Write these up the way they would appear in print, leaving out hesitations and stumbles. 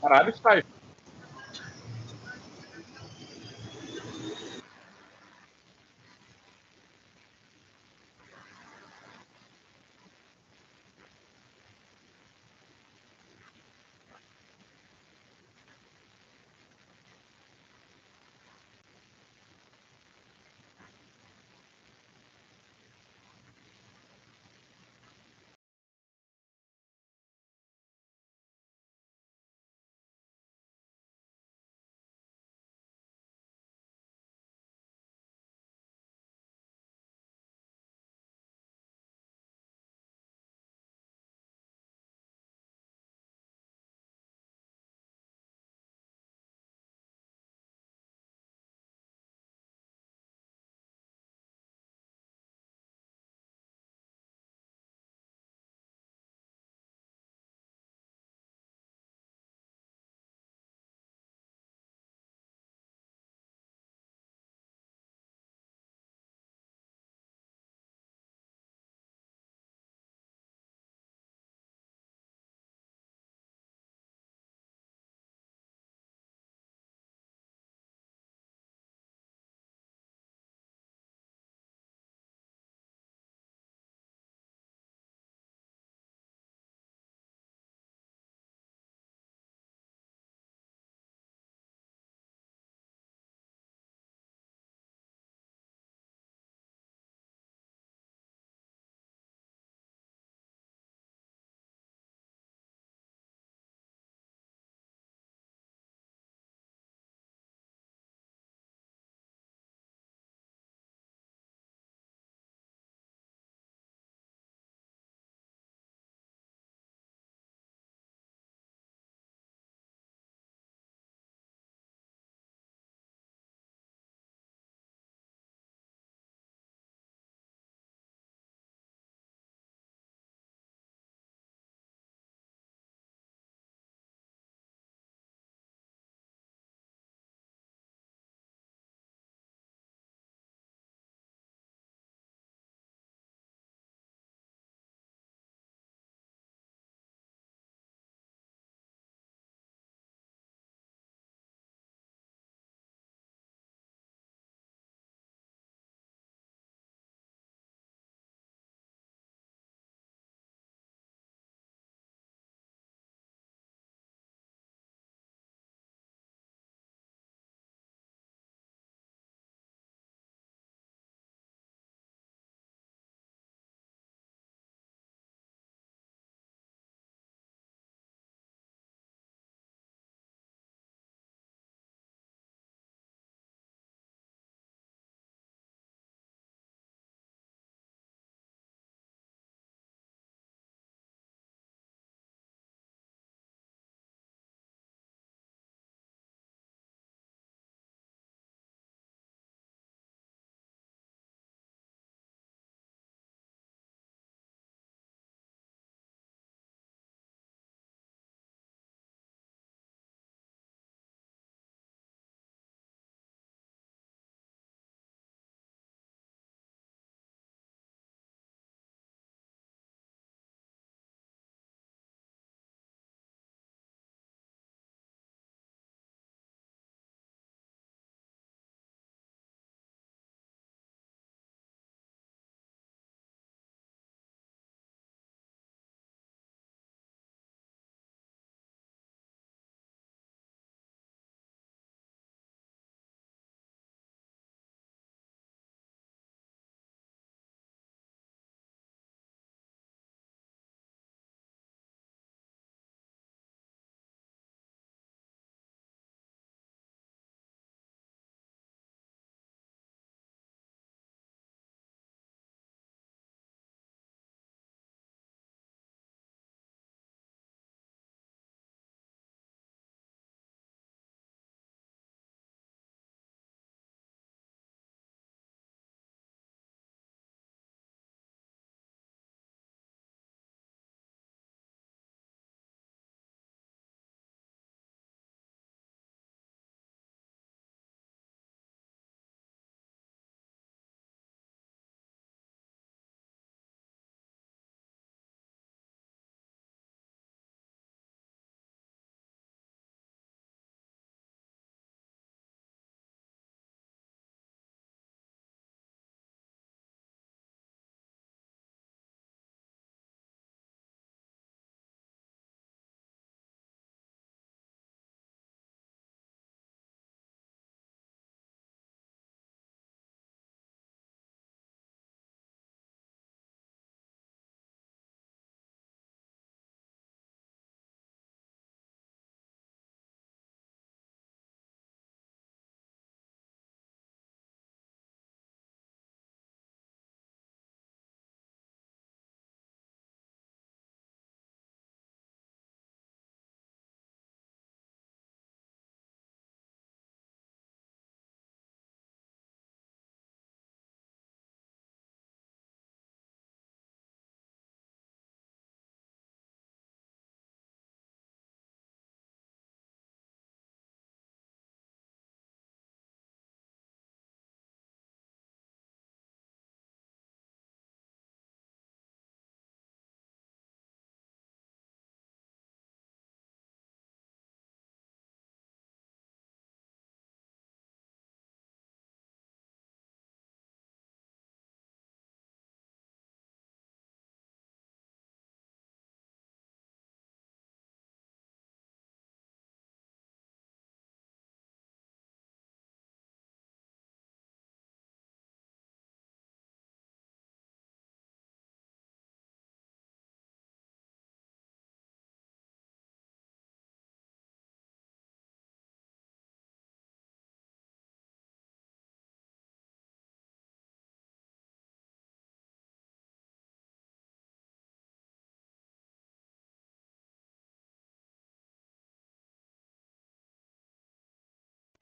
Caralho, está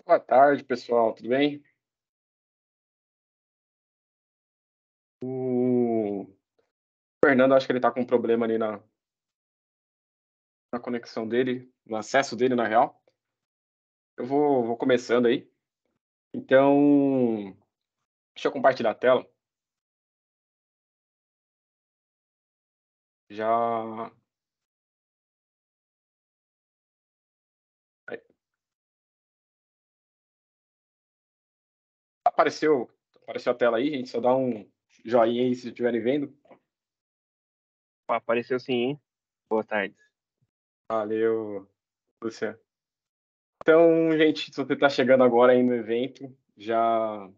Boa tarde, pessoal, tudo bem? O Fernando, acho que ele tá com um problema ali na conexão dele, no acesso dele, na real. Eu vou começando aí. Então, deixa eu compartilhar a tela. Já aí, apareceu, apareceu a tela aí, gente. Só dá um joinha aí se estiverem vendo. Apareceu sim, hein? Boa tarde. Valeu, Luciano. Então, gente, se você está chegando agora aí no evento, já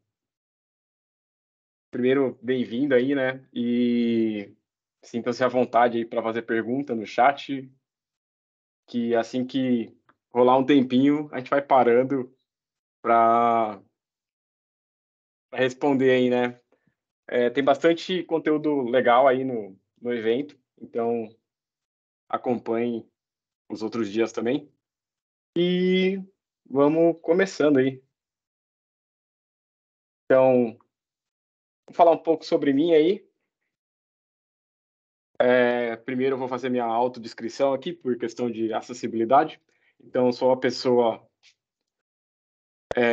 primeiro bem-vindo aí, né? E sinta-se à vontade aí para fazer pergunta no chat, que assim que rolar um tempinho, a gente vai parando para responder aí, né? Tem bastante conteúdo legal aí no evento, então acompanhe os outros dias também. E vamos começando aí. Então, vou falar um pouco sobre mim aí. Primeiro eu vou fazer minha autodescrição aqui, por questão de acessibilidade. Então, sou uma pessoa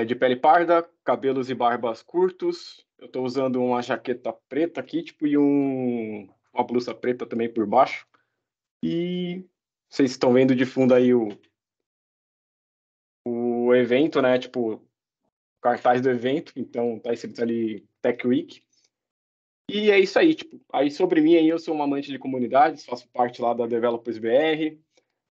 de pele parda, cabelos e barbas curtos. Eu estou usando uma jaqueta preta aqui, tipo, e uma blusa preta também por baixo. E vocês estão vendo de fundo aí o evento, né? Tipo, o cartaz do evento. Então, tá escrito ali Tech Week. E é isso aí, tipo, aí sobre mim aí eu sou um amante de comunidades, faço parte lá da Developers BR.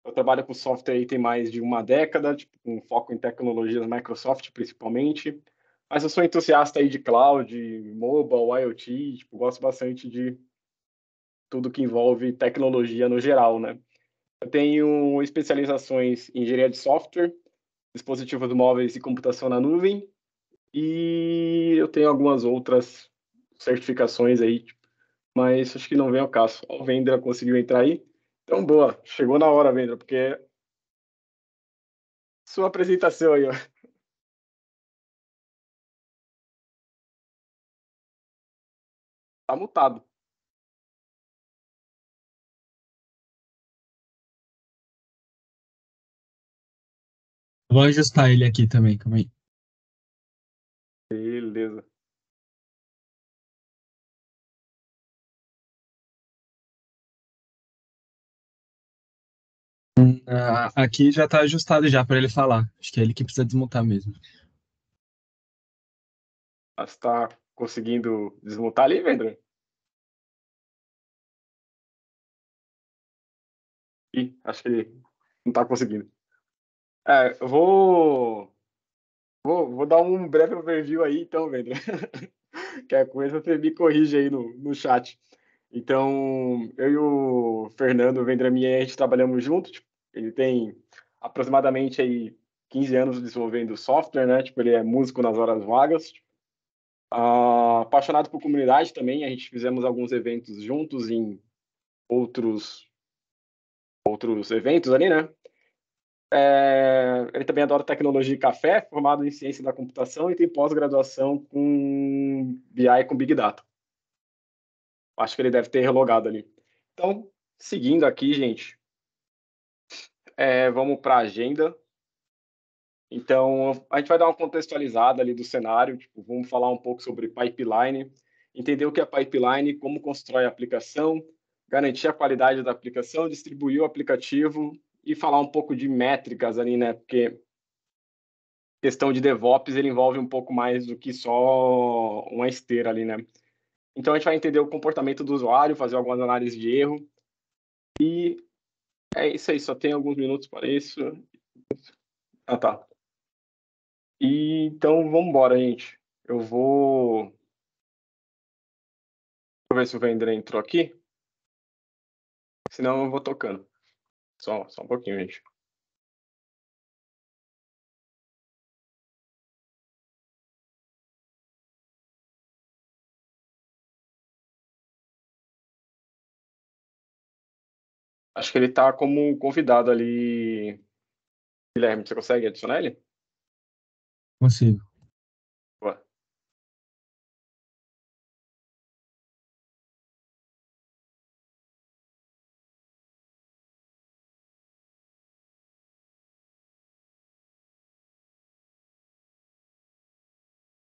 Eu trabalho com software aí tem mais de uma década, tipo, com foco em tecnologias Microsoft principalmente. Mas eu sou entusiasta aí de cloud, mobile, IoT, tipo, gosto bastante de tudo que envolve tecnologia no geral, né? Eu tenho especializações em engenharia de software, dispositivos móveis e computação na nuvem, e eu tenho algumas outras certificações aí, tipo, mas acho que não vem ao caso. Ó, o Vendra conseguiu entrar aí. Então, boa, chegou na hora, Vendra, porque sua apresentação aí, ó. Tá mutado. Vou ajustar ele aqui também, calma aí. Beleza. Aqui já tá ajustado já para ele falar. Acho que é ele que precisa desmutar mesmo. Você tá conseguindo desmutar ali, Vendra? Ih, acho que ele não tá conseguindo. Eu vou dar um breve overview aí, então, Vendra. Qualquer coisa você me corrige aí no chat. Então, eu e o Fernando Vendramin, a gente trabalhamos juntos. Tipo, ele tem aproximadamente aí 15 anos desenvolvendo software, né? Tipo, ele é músico nas horas vagas. Apaixonado por comunidade também, a gente fizemos alguns eventos juntos em outros eventos ali, né? Ele também adora tecnologia e café, formado em ciência da computação e tem pós-graduação com BI com Big Data. Acho que ele deve ter relogado ali. Então, seguindo aqui, gente, vamos para a agenda. Então, a gente vai dar uma contextualizada ali do cenário, tipo, vamos falar um pouco sobre pipeline, entender o que é pipeline, como constrói a aplicação, garantir a qualidade da aplicação, distribuir o aplicativo e falar um pouco de métricas ali, né? Porque questão de DevOps ele envolve um pouco mais do que só uma esteira ali, né? Então a gente vai entender o comportamento do usuário, fazer algumas análises de erro e é isso aí, só tem alguns minutos para isso. Ah, tá. Então vamos embora, gente. Vou ver se o Vendor entrou aqui, senão eu vou tocando. Só um pouquinho, gente. Acho que ele está como convidado ali. Guilherme, você consegue adicionar ele? Consigo. Boa.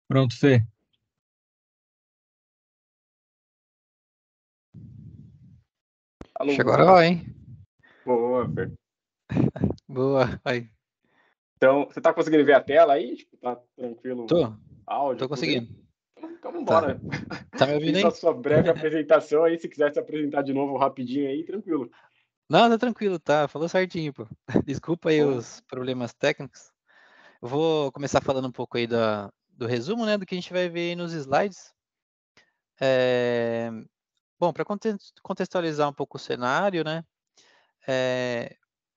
Pronto, Fê. Alô, Acho que agora vai, hein? boa, Fer. Boa. Aí. Então, você tá conseguindo ver a tela aí? Tipo, tá tranquilo o Tô áudio, tudo aí? conseguindo. Então, Tá. vambora. Tá me ouvindo Fiz aí? a sua breve apresentação aí, se quiser se apresentar de novo rapidinho aí, tranquilo. Não, tá tranquilo, tá. Falou certinho, pô. Desculpa aí Bom, os problemas técnicos. Eu vou começar falando um pouco aí do resumo, né, do que a gente vai ver aí nos slides. Bom, para contextualizar um pouco o cenário, né,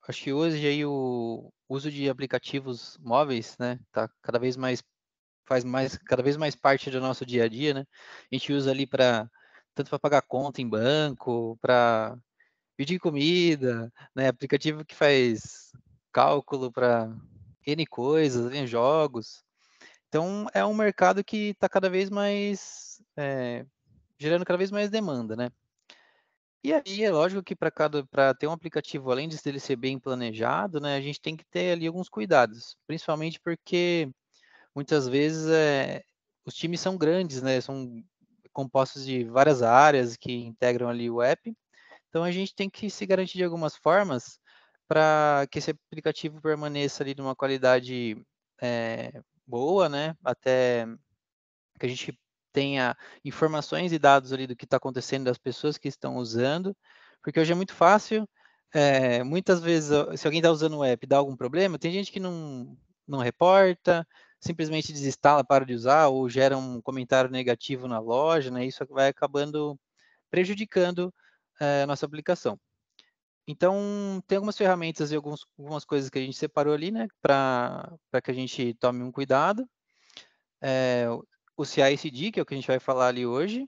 acho que hoje aí o uso de aplicativos móveis, né, tá cada vez mais cada vez mais parte do nosso dia a dia, né? A gente usa ali tanto para pagar conta em banco, para pedir comida, né? Aplicativo que faz cálculo para N coisas, N jogos. Então é um mercado que está cada vez mais gerando cada vez mais demanda, né? E aí é lógico que para ter um aplicativo, além de ele ser bem planejado, né, a gente tem que ter ali alguns cuidados, principalmente porque muitas vezes os times são grandes, né? São compostos de várias áreas que integram ali o app. Então a gente tem que se garantir de algumas formas para que esse aplicativo permaneça ali numa qualidade boa, né? Até que a gente tenha informações e dados ali do que está acontecendo das pessoas que estão usando, porque hoje é muito fácil. Muitas vezes, se alguém está usando o app e dá algum problema, tem gente que não reporta, simplesmente desinstala, para de usar, ou gera um comentário negativo na loja, né? Isso vai acabando prejudicando a nossa aplicação. Então, tem algumas ferramentas e algumas coisas que a gente separou ali, né, para que a gente tome um cuidado. O CI/CD, que é o que a gente vai falar ali hoje,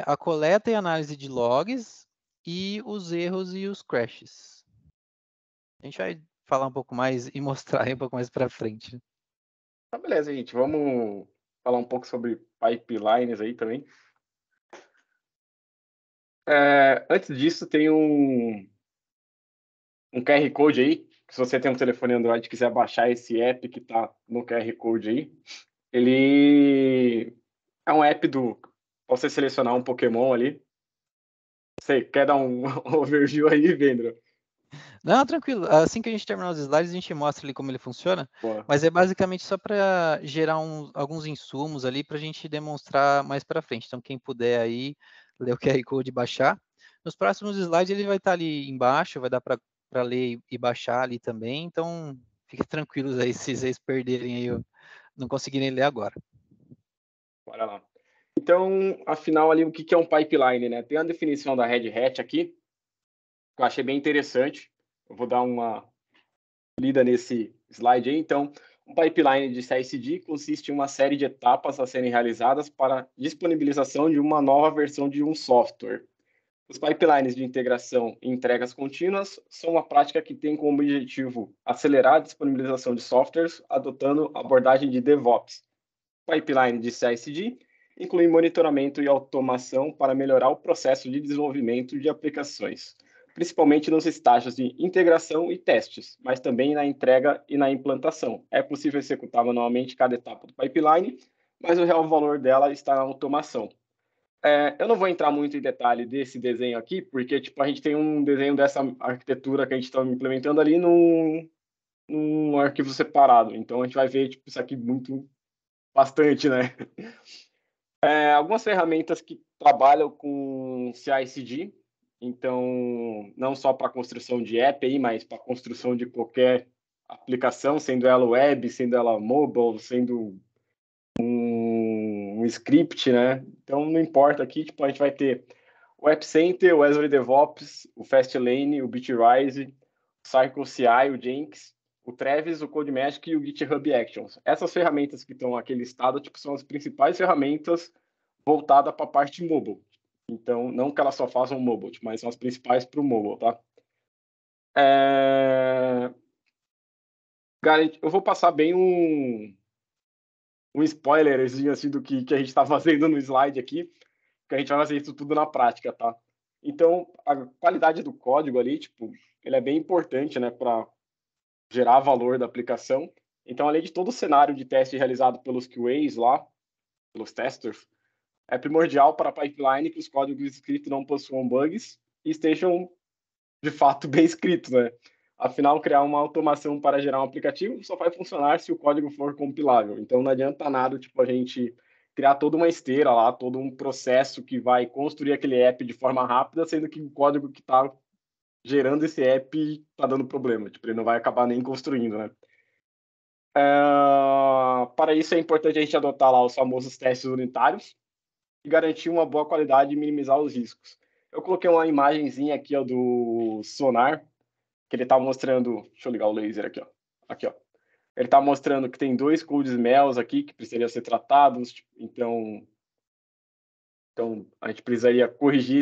a coleta e análise de logs e os erros e os crashes. A gente vai falar um pouco mais e mostrar aí um pouco mais para frente, né? tá beleza, gente. Vamos falar um pouco sobre pipelines aí também. Antes disso, tem um QR Code aí, que se você tem um telefone Android e quiser baixar esse app que tá no QR Code aí, ele é um app pra você selecionar um Pokémon ali. Você quer dar um overview aí, Vendro? Não, tranquilo. Assim que a gente terminar os slides, a gente mostra ali como ele funciona, Boa. mas é basicamente só para gerar alguns insumos ali para a gente demonstrar mais para frente. Então, quem puder aí ler o QR Code e baixar. Nos próximos slides ele vai estar ali embaixo, vai dar para ler e baixar ali também. Então, fiquem tranquilos aí se vocês perderem aí, não conseguirem ler agora. Bora lá. Então, afinal, ali, o que é um pipeline, né? Tem a definição da Red Hat aqui, que eu achei bem interessante. Eu vou dar uma lida nesse slide aí. Então, um pipeline de CI/CD consiste em uma série de etapas a serem realizadas para disponibilização de uma nova versão de um software. Os pipelines de integração e entregas contínuas são uma prática que tem como objetivo acelerar a disponibilização de softwares adotando a abordagem de DevOps. Pipeline de CI/CD inclui monitoramento e automação para melhorar o processo de desenvolvimento de aplicações, principalmente nos estágios de integração e testes, mas também na entrega e na implantação. É possível executar manualmente cada etapa do pipeline, mas o real valor dela está na automação. Eu não vou entrar muito em detalhe desse desenho aqui, porque tipo, a gente tem um desenho dessa arquitetura que a gente está implementando ali num arquivo separado. Então a gente vai ver tipo, isso aqui bastante, né? Algumas ferramentas que trabalham com CI/CD, então não só para construção de app aí, mas para construção de qualquer aplicação, sendo ela web, sendo ela mobile, sendo um script, né? Então não importa aqui, tipo, a gente vai ter o App Center, o Azure DevOps, o Fastlane, o Bitrise, o Cycle CI, o Jenkins, o Travis, o CodeMagic e o GitHub Actions. Essas ferramentas que estão aqui listadas, tipo, são as principais ferramentas voltadas para a parte mobile. Então, não que elas só façam mobile, mas são as principais para o mobile, tá? Eu vou passar bem um spoilerzinho assim do que a gente está fazendo no slide aqui, que a gente vai fazer isso tudo na prática, tá? Então, a qualidade do código ali, tipo, ele é bem importante, né, para gerar valor da aplicação. Então, além de todo o cenário de teste realizado pelos QAs lá, pelos testers, é primordial para a pipeline que os códigos escritos não possuam bugs e estejam, de fato, bem escritos, né? Afinal, criar uma automação para gerar um aplicativo só vai funcionar se o código for compilável. Então, não adianta nada, tipo, a gente criar toda uma esteira lá, todo um processo que vai construir aquele app de forma rápida, sendo que o código que está gerando esse app está dando problema. Tipo, ele não vai acabar nem construindo, né? Para isso, é importante a gente adotar lá os famosos testes unitários e garantir uma boa qualidade e minimizar os riscos. Eu coloquei uma imagenzinha aqui, ó, do Sonar, que ele está mostrando... Deixa eu ligar o laser aqui, ó. Aqui, ó. Ele está mostrando que tem 2 cold smells aqui que precisariam ser tratados. Então a gente precisaria corrigir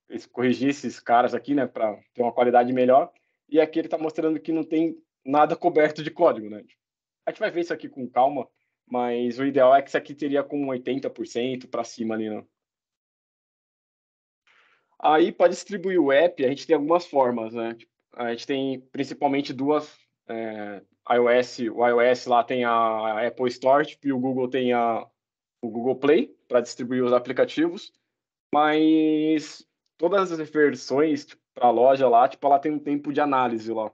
esses caras aqui, né, para ter uma qualidade melhor. E aqui ele está mostrando que não tem nada coberto de código, né? A gente vai ver isso aqui com calma, mas o ideal é que isso aqui teria com 80% para cima ali, né? Aí, para distribuir o app, a gente tem algumas formas, né? A gente tem principalmente duas, iOS. O iOS lá tem a Apple Store, tipo, e o Google tem o Google Play para distribuir os aplicativos, mas todas as versões para a loja lá, tipo, ela tem um tempo de análise lá.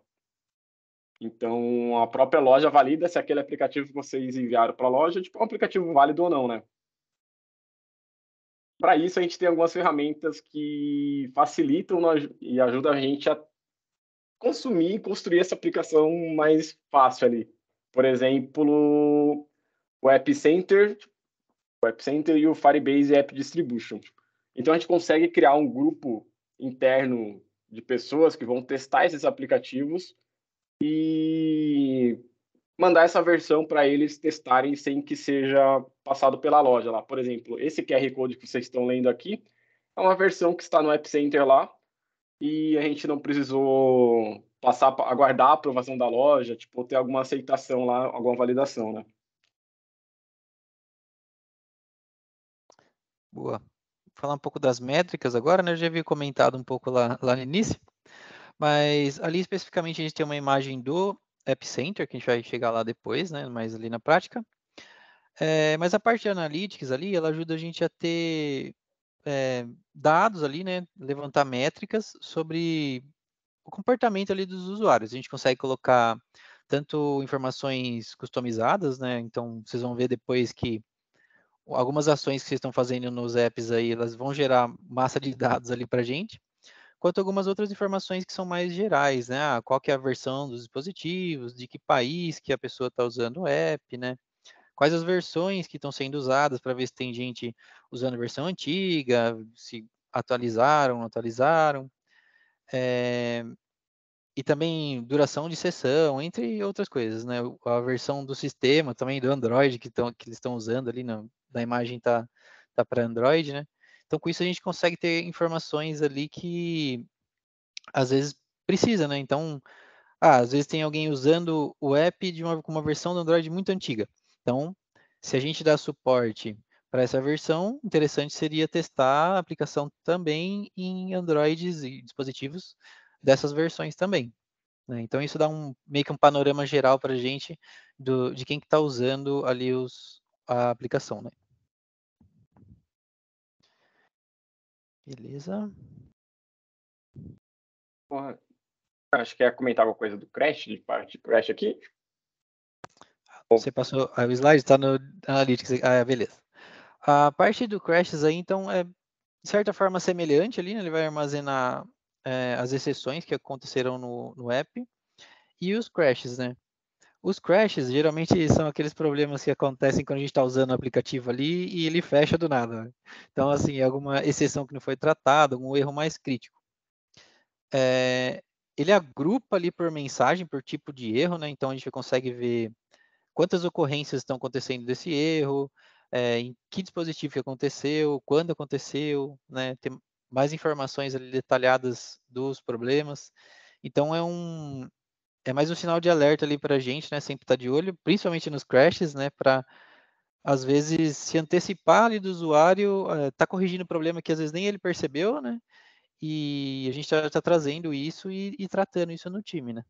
Então, a própria loja valida se aquele aplicativo que vocês enviaram para a loja tipo, é um aplicativo válido ou não, né? Para isso, a gente tem algumas ferramentas que facilitam e ajudam a gente a consumir e construir essa aplicação mais fácil ali. Por exemplo, o App Center e o Firebase App Distribution. Então, a gente consegue criar um grupo interno de pessoas que vão testar esses aplicativos e mandar essa versão para eles testarem sem que seja passado pela loja lá. Por exemplo, esse QR Code que vocês estão lendo aqui é uma versão que está no App Center lá e a gente não precisou aguardar a aprovação da loja, tipo, ter alguma aceitação lá, alguma validação, né? Boa. Vou falar um pouco das métricas agora, né? Eu já havia comentado um pouco lá no início, mas ali especificamente a gente tem uma imagem do App Center, que a gente vai chegar lá depois, né? Mas ali na prática. Mas a parte de analytics ali, ela ajuda a gente a ter dados ali, né? Levantar métricas sobre o comportamento ali dos usuários. A gente consegue colocar tanto informações customizadas, né? Então, vocês vão ver depois que algumas ações que vocês estão fazendo nos apps aí, elas vão gerar massa de dados ali para a gente, quanto algumas outras informações que são mais gerais, né? Qual que é a versão dos dispositivos, de que país que a pessoa está usando o app, né? Quais as versões que estão sendo usadas para ver se tem gente usando a versão antiga, se atualizaram, não atualizaram. E também duração de sessão, entre outras coisas, né? A versão do sistema também do Android que eles estão usando ali na imagem tá para Android, né? Então com isso a gente consegue ter informações ali que às vezes precisa, né? Então, às vezes tem alguém usando o app com uma versão do Android muito antiga. Então, se a gente dá suporte para essa versão, interessante seria testar a aplicação também em Androids e dispositivos dessas versões também, né? Então isso dá meio que um panorama geral para a gente de quem que está usando ali a aplicação, né? Beleza. Porra, acho que ia comentar alguma coisa do Crash, de parte de Crash aqui. Você passou o slide, está no Analytics. Beleza. A parte do Crashes aí, então, é de certa forma semelhante ali, né? Ele vai armazenar as exceções que aconteceram no app e os crashes, né? Os crashes geralmente são aqueles problemas que acontecem quando a gente está usando o aplicativo ali e ele fecha do nada, né? Então, assim, alguma exceção que não foi tratada, algum erro mais crítico. Ele agrupa ali por mensagem, por tipo de erro, né? Então a gente consegue ver quantas ocorrências estão acontecendo desse erro, em que dispositivo que aconteceu, quando aconteceu, né? Tem mais informações ali detalhadas dos problemas. Então é mais um sinal de alerta ali para a gente, né? Sempre estar de olho, principalmente nos crashes, né? Para às vezes, se antecipar ali do usuário, tá corrigindo o problema que às vezes nem ele percebeu, né? E a gente tá trazendo isso e tratando isso no time, né?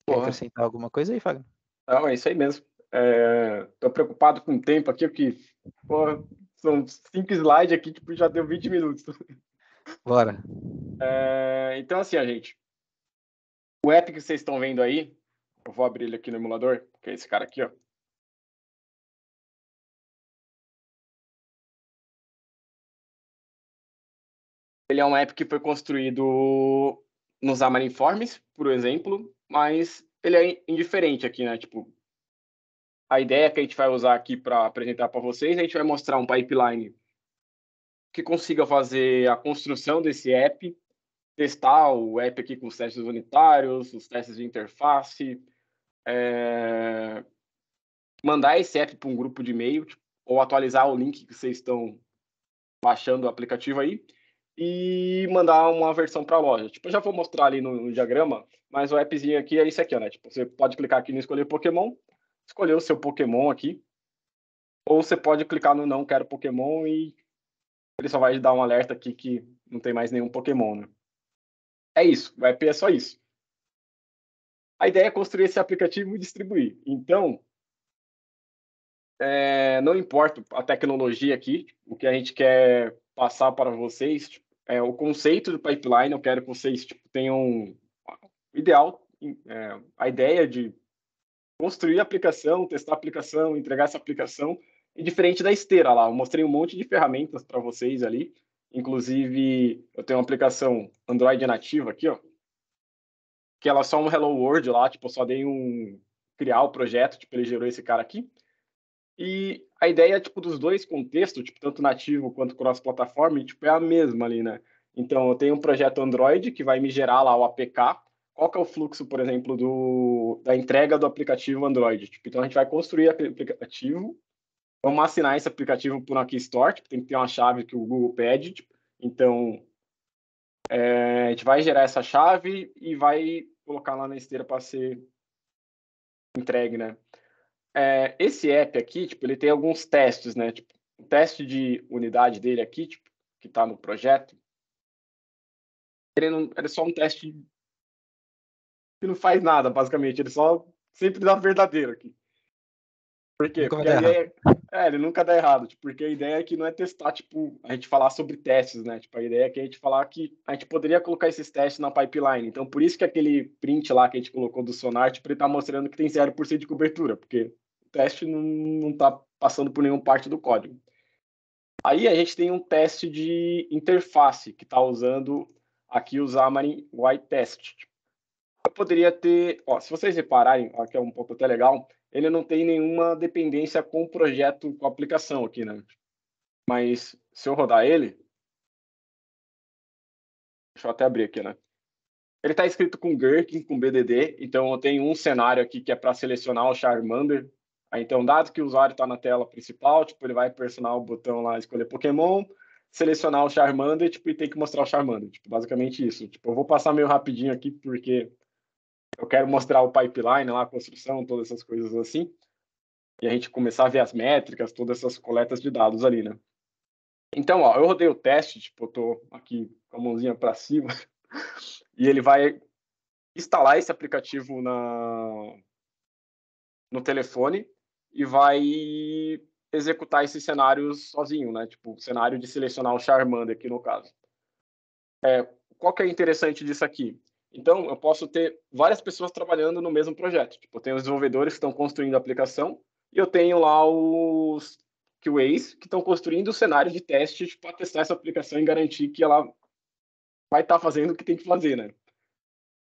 Quer Porra. acrescentar alguma coisa aí, Fábio? Não, é isso aí mesmo. Tô preocupado com o tempo aqui, porque porra, são 5 slides aqui, tipo, já deu 20 minutos. Bora. Então, assim, a gente. O app que vocês estão vendo aí, eu vou abrir ele aqui no emulador, que é esse cara aqui, ó. Ele é um app que foi construído nos Xamarin Forms, por exemplo, mas ele é indiferente aqui, né? Tipo, a ideia que a gente vai usar aqui para apresentar para vocês, a gente vai mostrar um pipeline que consiga fazer a construção desse app, testar o app aqui com os testes unitários, os testes de interface, mandar esse app para um grupo de e-mail, tipo, ou atualizar o link que vocês estão baixando o aplicativo aí, e mandar uma versão para a loja. Tipo, eu já vou mostrar ali no diagrama, mas o appzinho aqui é isso aqui, né? Tipo, você pode clicar aqui no escolher Pokémon, escolher o seu Pokémon aqui, ou você pode clicar no não quero Pokémon e ele só vai dar um alerta aqui que não tem mais nenhum Pokémon, né? É isso, o app é só isso. A ideia é construir esse aplicativo e distribuir. Então, não importa a tecnologia aqui, o que a gente quer passar para vocês é o conceito do pipeline. Eu quero que vocês tenham ideal, a ideia de construir a aplicação, testar a aplicação, entregar essa aplicação, e diferente da esteira lá. Eu mostrei um monte de ferramentas para vocês ali. Inclusive, eu tenho uma aplicação Android nativa aqui, ó, que ela é só um Hello World lá, tipo, eu só dei criar o projeto, tipo, ele gerou esse cara aqui. E a ideia, tipo, dos dois contextos, tipo, tanto nativo quanto cross-plataforma, tipo, é a mesma ali, né? Então, eu tenho um projeto Android que vai me gerar lá o APK. Qual que é o fluxo, por exemplo, da entrega do aplicativo Android? Tipo, então, a gente vai construir aquele aplicativo, vamos assinar esse aplicativo por uma Key Store, tipo, tem que ter uma chave que o Google pede. Tipo, então, a gente vai gerar essa chave e vai colocar lá na esteira para ser entregue, né? Esse app aqui, tipo, ele tem alguns testes, né? Tipo, o teste de unidade dele aqui, tipo, que está no projeto, ele é só um teste que não faz nada, basicamente. Ele só sempre dá verdadeiro aqui. Por quê? Nunca vai Porque a dar errado. ideia ele nunca dá errado, tipo, porque a ideia é que não é testar, tipo, a gente falar sobre testes, né? Tipo, a ideia é que a gente falar que a gente poderia colocar esses testes na pipeline. Então, por isso que aquele print lá que a gente colocou do Sonar, tipo, ele tá mostrando que tem 0% de cobertura, porque o teste não tá passando por nenhuma parte do código. Aí a gente tem um teste de interface, que está usando aqui o Xamarin White Test. Eu poderia ter, se vocês repararem, aqui é um ponto até legal, ele não tem nenhuma dependência com o projeto, com a aplicação aqui, né? Mas se eu rodar ele, deixa eu até abrir aqui, né? Ele está escrito com Gherkin, com BDD, então eu tenho um cenário aqui que é para selecionar o Charmander. Aí, então, dado que o usuário está na tela principal, tipo, ele vai pressionar o botão lá, escolher Pokémon, selecionar o Charmander, tipo, e tem que mostrar o Charmander. Tipo, basicamente isso. Tipo, eu vou passar meio rapidinho aqui, porque eu quero mostrar o pipeline lá, a construção, todas essas coisas assim. E a gente começar a ver as métricas, todas essas coletas de dados ali, né? Então, eu rodei o teste, tipo, eu tô aqui com a mãozinha para cima, e ele vai instalar esse aplicativo no telefone e vai executar esses cenários sozinho, né? Tipo, o cenário de selecionar o Charmander aqui no caso. Qual que é interessante disso aqui? Então, eu posso ter várias pessoas trabalhando no mesmo projeto. Tipo, eu tenho os desenvolvedores que estão construindo a aplicação e eu tenho lá os QAs que estão construindo o cenário de teste para testar essa aplicação e garantir que ela vai estar fazendo o que tem que fazer, né?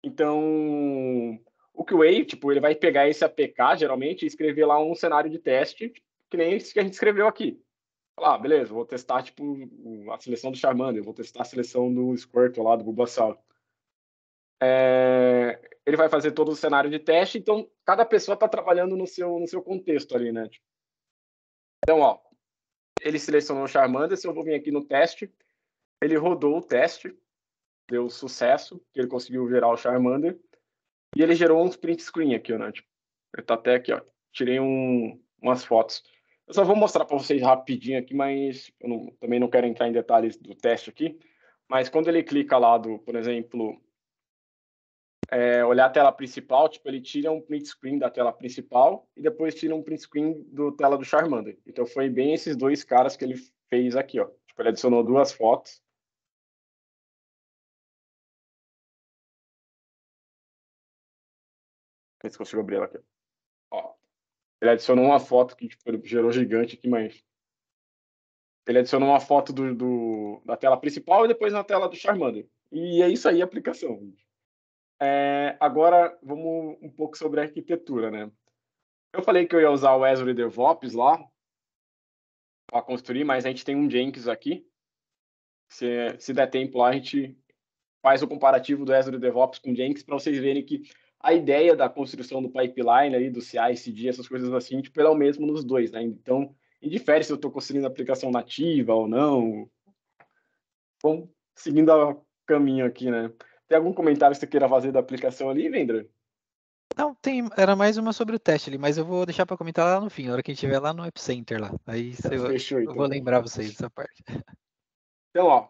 Então, o QA, tipo, ele vai pegar esse APK, geralmente, e escrever lá um cenário de teste, que nem esse que a gente escreveu aqui. Falar, beleza, vou testar, tipo, a seleção do Charmander, vou testar a seleção do Squirtle lá, do Bulbasaur. Ele vai fazer todo o cenário de teste, então cada pessoa está trabalhando no seu contexto ali, né? Então, ele selecionou o Charmander, se eu vou vir aqui no teste, ele rodou o teste, deu sucesso, que ele conseguiu gerar o Charmander, e ele gerou um print screen aqui, né? Tipo, ele tá até aqui, ó. Tirei um umas fotos. Eu só vou mostrar para vocês rapidinho aqui, mas eu também não quero entrar em detalhes do teste aqui. Mas quando ele clica lá por exemplo, olhar a tela principal, tipo, ele tira um print screen da tela principal e depois tira um print screen da tela do Charmander. Então foi bem esses dois caras que ele fez aqui, ó. Tipo, ele adicionou duas fotos. Não sei se consigo abrir ela aqui. Ó. Ele adicionou uma foto que tipo, ele gerou gigante aqui, mas ele adicionou uma foto da tela principal e depois na tela do Charmander. E é isso aí a aplicação. Agora, vamos um pouco sobre a arquitetura, né? Eu falei que eu ia usar o Azure DevOps lá para construir, mas a gente tem um Jenkins aqui. Se der tempo lá, a gente faz o comparativo do Azure DevOps com o Jenkins para vocês verem que a ideia da construção do pipeline, aí, do CI/CD, essas coisas assim, tipo, é o mesmo nos dois, né? Então, indifere se eu estou construindo aplicação nativa ou não. Vamos seguindo o caminho aqui, né? Tem algum comentário que você queira fazer da aplicação ali, Vendra? Não, era mais uma sobre o teste ali, mas eu vou deixar para comentar lá no fim, na hora que a gente estiver lá no Epicenter lá. Aí Fechou, eu vou então. lembrar vocês dessa parte. Então, ó,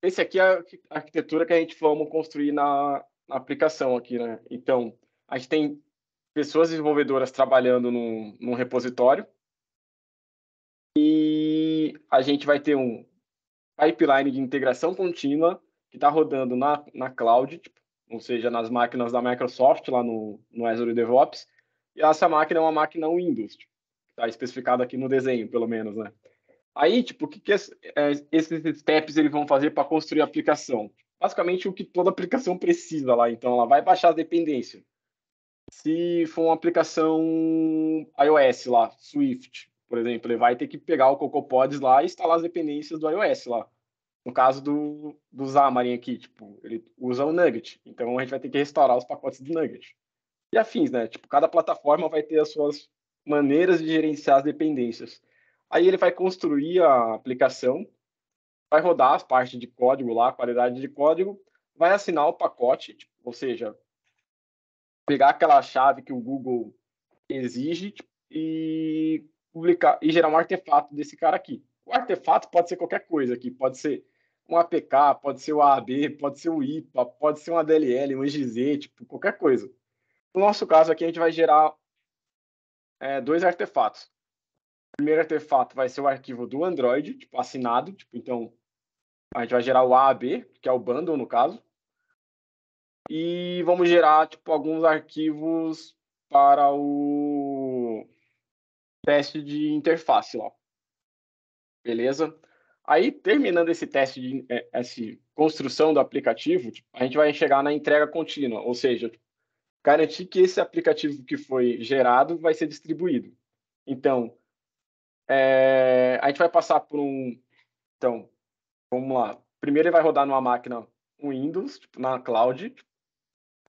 esse aqui é a arquitetura que a gente vamos construir na aplicação aqui, né? Então, a gente tem pessoas desenvolvedoras trabalhando num repositório e a gente vai ter um pipeline de integração contínua que está rodando na cloud, tipo, ou seja, nas máquinas da Microsoft, lá no Azure DevOps, e essa máquina é uma máquina Windows, tipo, está especificado aqui no desenho, pelo menos, né? Aí, tipo, o que esses steps eles vão fazer para construir a aplicação? Basicamente, o que toda aplicação precisa lá. Então, ela vai baixar as dependências. Se for uma aplicação iOS lá, Swift, por exemplo, ele vai ter que pegar o CocoaPods lá e instalar as dependências do iOS lá. No caso do Xamarin aqui, tipo, ele usa o Nugget. Então, a gente vai ter que restaurar os pacotes do Nugget. E afins, né? Tipo, cada plataforma vai ter as suas maneiras de gerenciar as dependências. Aí ele vai construir a aplicação, vai rodar as partes de código lá, a qualidade de código, vai assinar o pacote, tipo, ou seja, pegar aquela chave que o Google exige e publicar e gerar um artefato desse cara aqui. O artefato pode ser qualquer coisa aqui, pode ser um APK, pode ser o AAB, pode ser o IPA, pode ser uma DLL, um EXZ, tipo, qualquer coisa. No nosso caso aqui, a gente vai gerar dois artefatos. O primeiro artefato vai ser o arquivo do Android, tipo, assinado, tipo, então a gente vai gerar o AAB, que é o bundle no caso, e vamos gerar tipo alguns arquivos para o teste de interface lá. Beleza? Aí, terminando esse teste essa construção do aplicativo, tipo, a gente vai chegar na entrega contínua, ou seja, garantir que esse aplicativo que foi gerado vai ser distribuído. Então, a gente vai passar por Então, vamos lá. Primeiro ele vai rodar numa máquina Windows, tipo, na cloud,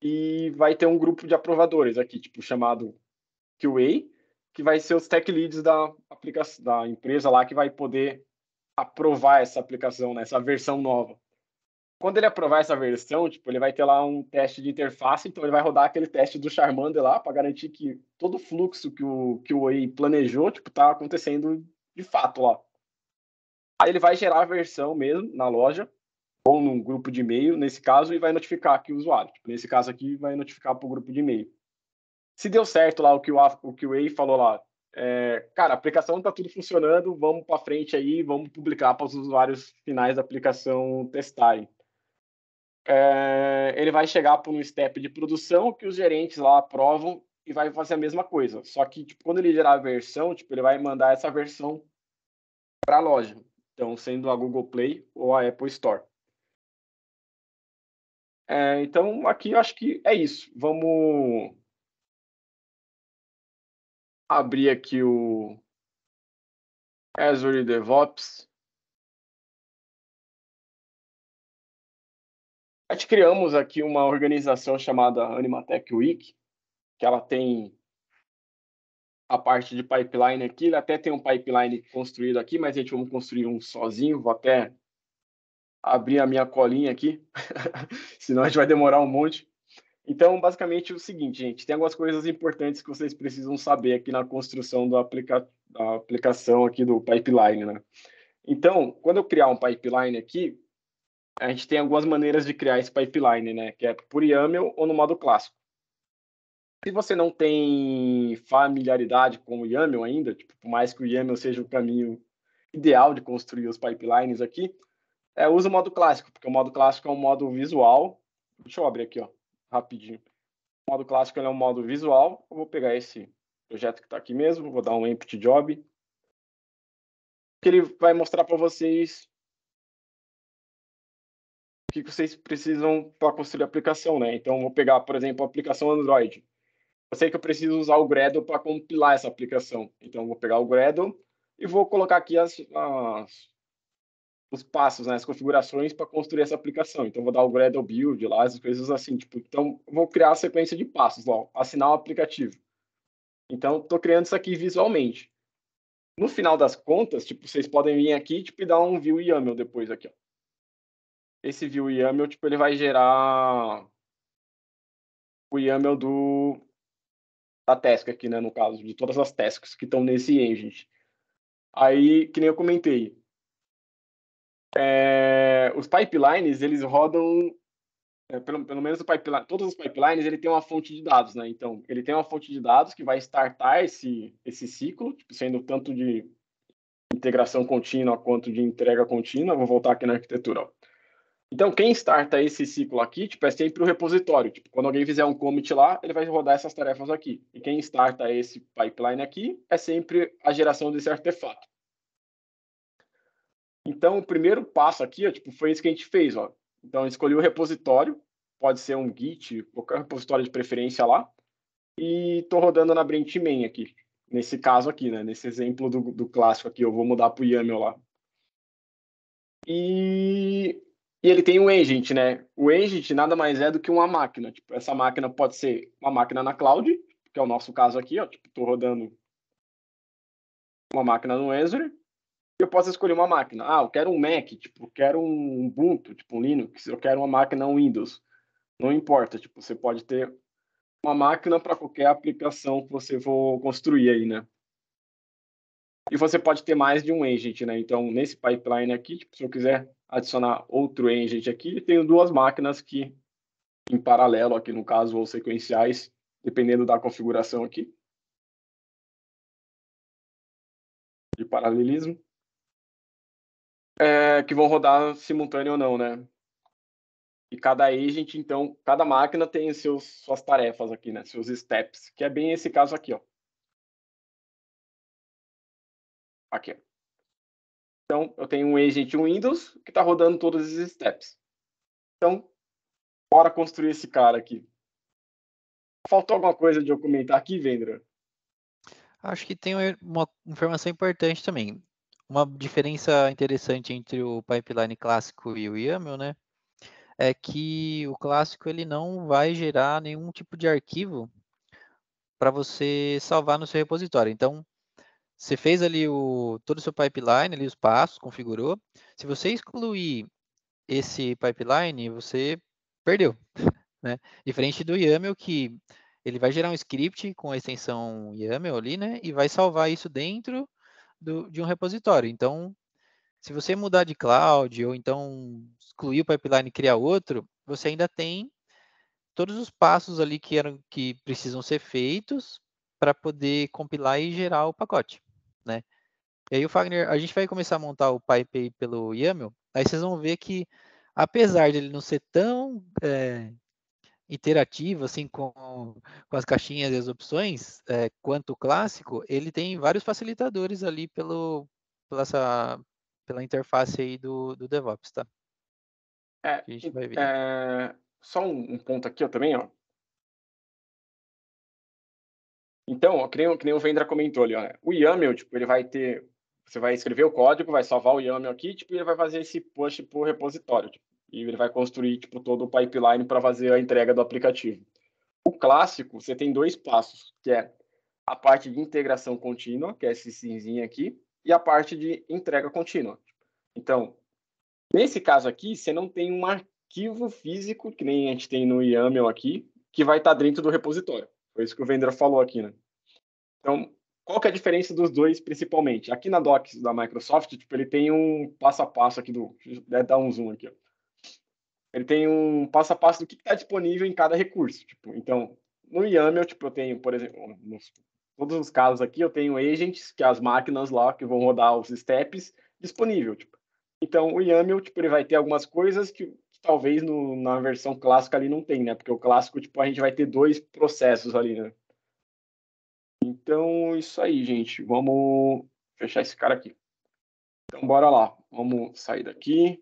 e vai ter um grupo de aprovadores aqui, tipo, chamado QA, que vai ser os tech leads da aplicação, da empresa lá, que vai poder aprovar essa aplicação, né, essa versão nova. Quando ele aprovar essa versão, tipo, ele vai ter lá um teste de interface, então ele vai rodar aquele teste do Charmander lá para garantir que todo o fluxo que o QA planejou, tipo, tá acontecendo de fato lá. Aí ele vai gerar a versão mesmo na loja, ou num grupo de e-mail, nesse caso, e vai notificar aqui o usuário. Tipo, nesse caso aqui, vai notificar para o grupo de e-mail. Se deu certo lá o QA falou lá, cara, a aplicação está tudo funcionando, vamos para frente aí, vamos publicar para os usuários finais da aplicação testarem. Ele vai chegar para um step de produção que os gerentes lá aprovam e vai fazer a mesma coisa. Só que tipo, quando ele gerar a versão, tipo, ele vai mandar essa versão para a loja. Então, sendo a Google Play ou a Apple Store. Então, aqui eu acho que é isso. Vamos abrir aqui o Azure DevOps. A gente criamos aqui uma organização chamada Animatech Week, que ela tem a parte de pipeline aqui, ele até tem um pipeline construído aqui, mas a gente vamos construir um sozinho, vou até abrir a minha colinha aqui, senão a gente vai demorar um monte. Então, basicamente, é o seguinte, gente, tem algumas coisas importantes que vocês precisam saber aqui na construção da aplicação aqui do pipeline, né? Então, quando eu criar um pipeline aqui, a gente tem algumas maneiras de criar esse pipeline, né? Que é por YAML ou no modo clássico. Se você não tem familiaridade com o YAML ainda, tipo, por mais que o YAML seja o caminho ideal de construir os pipelines aqui, usa o modo clássico, porque o modo clássico é um modo visual. Deixa eu abrir aqui, ó, rapidinho. O modo clássico é um modo visual. Eu vou pegar esse projeto que está aqui mesmo, vou dar um empty job, que ele vai mostrar para vocês o que vocês precisam para construir a aplicação, né? Então, vou pegar, por exemplo, a aplicação Android. Eu sei que eu preciso usar o Gradle para compilar essa aplicação. Então, vou pegar o Gradle e vou colocar aqui os passos, né, as configurações para construir essa aplicação. Então, vou dar o Gradle build lá, as coisas assim. Tipo, então, vou criar a sequência de passos, ó, assinar o aplicativo. Então, estou criando isso aqui visualmente. No final das contas, tipo, vocês podem vir aqui tipo, e dar um view YAML depois aqui. Ó. Esse view YAML, tipo, ele vai gerar o YAML da task aqui, né, no caso, de todas as tasks que estão nesse engine. Aí, que nem eu comentei, os pipelines, eles rodam, pelo menos o pipeline, todos os pipelines, ele tem uma fonte de dados, né? Então, ele tem uma fonte de dados que vai startar esse ciclo, tipo, sendo tanto de integração contínua quanto de entrega contínua. Vou voltar aqui na arquitetura, ó. Então, quem starta esse ciclo aqui, tipo, é sempre o repositório. Tipo, quando alguém fizer um commit lá, ele vai rodar essas tarefas aqui. E quem starta esse pipeline aqui é sempre a geração desse artefato. Então, o primeiro passo aqui, ó, tipo, foi isso que a gente fez. Ó. Então, eu escolhi o repositório, pode ser um Git, qualquer repositório de preferência lá, e estou rodando na branch main aqui. Nesse caso aqui, né? Nesse exemplo do clássico aqui, eu vou mudar para o YAML lá. E ele tem um agent, né? O agent nada mais é do que uma máquina. Tipo, essa máquina pode ser uma máquina na cloud, que é o nosso caso aqui, ó. Tipo, estou rodando uma máquina no Azure. Eu posso escolher uma máquina. Ah, eu quero um Mac, tipo, eu quero um Ubuntu, tipo um Linux, eu quero uma máquina Windows. Não importa, tipo, você pode ter uma máquina para qualquer aplicação que você for construir aí, né? E você pode ter mais de um agent, né? Então, nesse pipeline aqui, tipo, se eu quiser adicionar outro agent aqui, eu tenho duas máquinas que, em paralelo aqui no caso, ou sequenciais, dependendo da configuração aqui, de paralelismo, que vão rodar simultâneo ou não, né? E cada agent, então, cada máquina tem suas tarefas aqui, né? Seus steps, que é bem esse caso aqui, ó. Aqui. Então, eu tenho um agent Windows que está rodando todos esses steps. Então, bora construir esse cara aqui. Faltou alguma coisa de eu comentar aqui, Vendra? Acho que tem uma informação importante também. Uma diferença interessante entre o pipeline clássico e o YAML, né? É que o clássico ele não vai gerar nenhum tipo de arquivo para você salvar no seu repositório. Então, você fez ali todo o seu pipeline, ali os passos, configurou. Se você excluir esse pipeline, você perdeu, né? Diferente do YAML, que ele vai gerar um script com a extensão YAML ali, né? E vai salvar isso dentro de um repositório. Então, se você mudar de cloud ou então excluir o pipeline e criar outro, você ainda tem todos os passos ali que precisam ser feitos para poder compilar e gerar o pacote, né? E aí, o Fagner, a gente vai começar a montar o pipe aí pelo YAML, aí vocês vão ver que, apesar de ele não ser tão interativo, assim, com as caixinhas e as opções, quanto o clássico, ele tem vários facilitadores ali pela interface aí do DevOps, tá? A gente vai ver. Só um ponto aqui, ó, também, ó. Então, ó, que nem o Vendra comentou ali, ó, o YAML, tipo, ele vai ter... Você vai escrever o código, vai salvar o YAML aqui, tipo, e ele vai fazer esse push para o repositório. Tipo, e ele vai construir, tipo, todo o pipeline para fazer a entrega do aplicativo. O clássico, você tem dois passos, que é a parte de integração contínua, que é esse cinzinho aqui, e a parte de entrega contínua. Então, nesse caso aqui, você não tem um arquivo físico, que nem a gente tem no YAML aqui, que vai estar dentro do repositório. Foi isso que o vendedor falou aqui, né? Então, qual que é a diferença dos dois, principalmente? Aqui na Docs da Microsoft, tipo, ele tem um passo a passo aqui deve dar um zoom aqui, ó. Ele tem um passo a passo do que está disponível em cada recurso. Tipo, então, no YAML, tipo, eu tenho, por exemplo, todos os casos aqui, eu tenho agents, que é as máquinas lá que vão rodar os steps, disponível. Tipo. Então, o YAML, tipo, ele vai ter algumas coisas que talvez na versão clássica ali não tem, né? Porque o clássico, tipo, a gente vai ter 2 processos ali, né? Então, isso aí, gente. Vamos fechar esse cara aqui. Então, bora lá. Vamos sair daqui.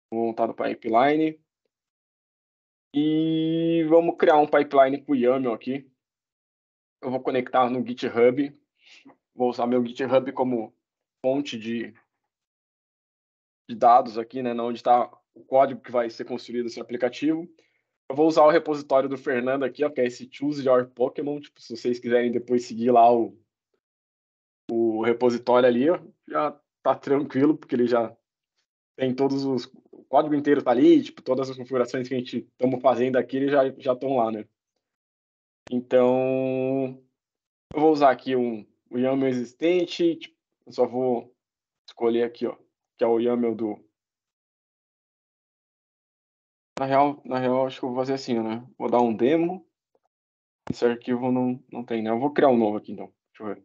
Vamos voltar no pipeline. E vamos criar um pipeline com o YAML aqui. Eu vou conectar no GitHub. Vou usar meu GitHub como fonte de dados aqui, né? Onde está o código que vai ser construído esse aplicativo. Eu vou usar o repositório do Fernando aqui, ó, que é esse Choose Your Pokémon. Tipo, se vocês quiserem depois seguir lá o repositório ali, ó, já tá tranquilo, porque ele já tem todos os... O código inteiro tá ali, tipo, todas as configurações que a gente estamos fazendo aqui, eles já estão lá, né? Então, eu vou usar aqui o YAML existente, tipo, eu só vou escolher aqui, ó, que é o YAML do... Na real, acho que eu vou fazer assim, né? Vou dar um demo. Esse arquivo não tem, né? Eu vou criar um novo aqui, então. Deixa eu ver.